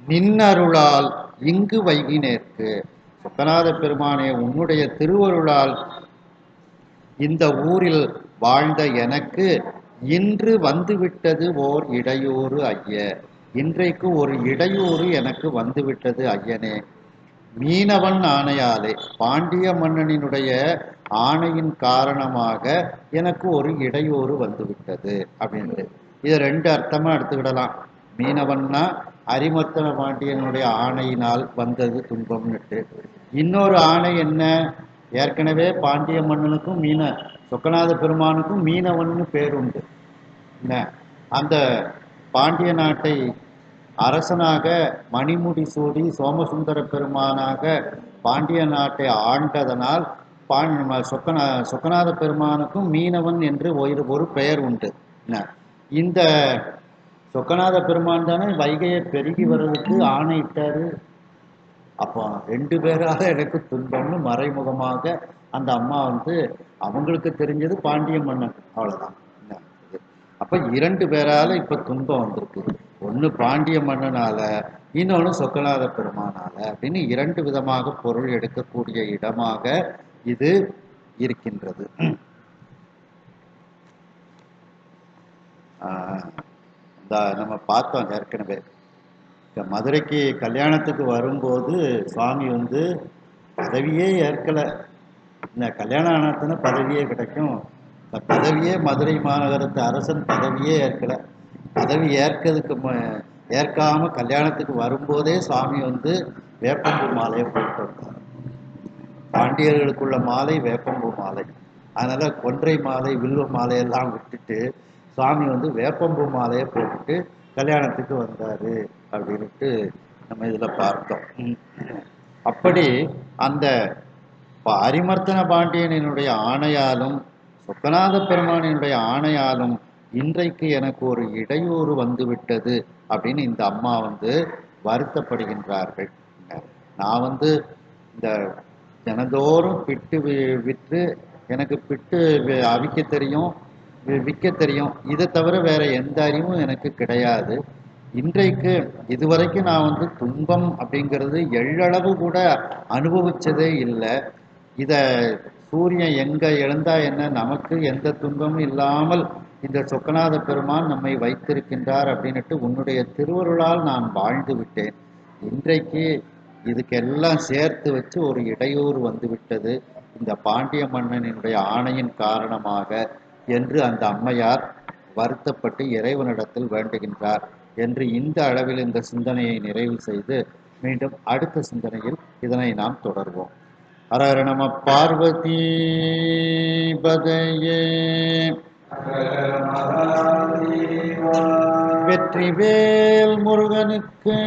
Speaker 1: நின்னருளால் இங்கு வைகினேற்கு, சொக்கநாத பெருமானே உன்னுடைய திருவருளால் இந்த ஊரில் வாழ்ந்த எனக்கு இன்று வந்துவிட்டது ஓர் இடையூறு ஐய. இன்றைக்கு ஒரு இடையூறு எனக்கு வந்துவிட்டது ஐயனே. மீனவன் ஆணையாலே, பாண்டிய மன்னனினுடைய ஆணையின் காரணமாக எனக்கு ஒரு இடையூறு வந்துவிட்டது அப்படின்ட்டு. இதை ரெண்டு அர்த்தமா எடுத்துக்கிடலாம். மீனவன்னா அரிமர்த்தன பாண்டியனுடைய ஆணையினால் வந்தது துன்பம்னுட்டு. இன்னொரு ஆணை என்ன? ஏற்கனவே பாண்டிய மன்னனுக்கும் சொக்கநாத பெருமானுக்கும் மீனவன்னு பேர் உண்டு. என்ன, அந்த பாண்டிய நாட்டை அரசனாக மணிமுடி சூடி சோமசுந்தர பெருமானாக பாண்டிய நாட்டை ஆண்டதனால் சொக்கநாத பெருமானுக்கும் மீனவன் என்று ஒரு பெயர் உண்டு. இந்த சொக்கநாத பெருமான் தானே வைகையை பெருகி வர்றதுக்கு ஆணையிட்டாரு. அப்போ ரெண்டு பேராக எனக்கு துன்பம்னு மறைமுகமாக அந்த அம்மா அவங்களுக்கு தெரிஞ்சது பாண்டிய மன்னன், அவ்வளவுதான். அப்ப இரண்டு பேரால இப்ப துன்பம் வந்திருக்கு. ஒண்ணு பாண்டிய மன்னனால, இன்னொன்னு சொக்கநாத பெருமானால அப்படின்னு இரண்டு விதமாக பொருள் எடுக்கக்கூடிய இடமாக இது இருக்கின்றது. நம்ம பார்த்தோம் ஏற்கனவே. மதுரைக்கு கல்யாணத்துக்கு வரும்போது சுவாமி பதவியே ஏற்கல. இந்த கல்யாணம் ஆனதுன்னா பதவியே கிடைக்கும். பதவியே மதுரை மாநகரத்து அரசன் பதவியே ஏற்கல. பதவி ஏற்காம கல்யாணத்துக்கு வரும்போதே சுவாமி வேப்பம்பூ மாலையை போட்டு வந்தார். பாண்டியர்களுக்குள்ள மாலை வேப்பம்பூ மாலை. அதனால கொன்றை மாலை வில்வ மாலையெல்லாம் விட்டுட்டு சுவாமி வேப்பம்பூ மாலையை போட்டுட்டு கல்யாணத்துக்கு வந்தாரு அப்படின்ட்டு நம்ம இதுல பார்த்தோம். அப்படி அந்த அரிமர்த்தன பாண்டியனுடைய ஆணையாலும் சொக்கநாத பெருமானினுடைய ஆணையாலும் இன்றைக்கு எனக்கு ஒரு இடையூறு வந்துவிட்டது அப்படின்னு இந்த அம்மா வருத்தப்படுகின்றார்கள். நான் இந்த தினந்தோறும் பிட்டு விற்று எனக்கு பிட்டு அவிக்க தெரியும், விற்க தெரியும். இதை தவிர வேற எந்த அறிவும் எனக்கு கிடையாது. இன்றைக்கு இதுவரைக்கும் நான் துன்பம் அப்படிங்கிறது எள்ளளவு கூட அனுபவிச்சதே இல்லை. இத சூரியன் எங்க எழுந்தா என்ன, நமக்கு எந்த துன்பமும் இல்லாமல் இந்த சொக்கநாத பெருமான் நம்மை வைத்திருக்கின்றார் அப்படின்னுட்டு உன்னுடைய திருவருளால் நான் வாழ்ந்து விட்டேன். இன்றைக்கு இதுக்கெல்லாம் சேர்த்து வச்சு ஒரு இடையூறு வந்துவிட்டது இந்த பாண்டிய மன்னனினுடைய ஆணையின் காரணமாக என்று அந்த அம்மையார் வருத்தப்பட்டு இறைவனிடத்தில் வேண்டுகின்றார் என்று இந்த அளவில் இந்த சிந்தனையை நிறைவு செய்து மீண்டும் அடுத்த சிந்தனையில் இதனை நாம் தொடர்வோம். ஹர நம பார்வதி பதையே. வெற்றிவேல் முருகனுக்கு.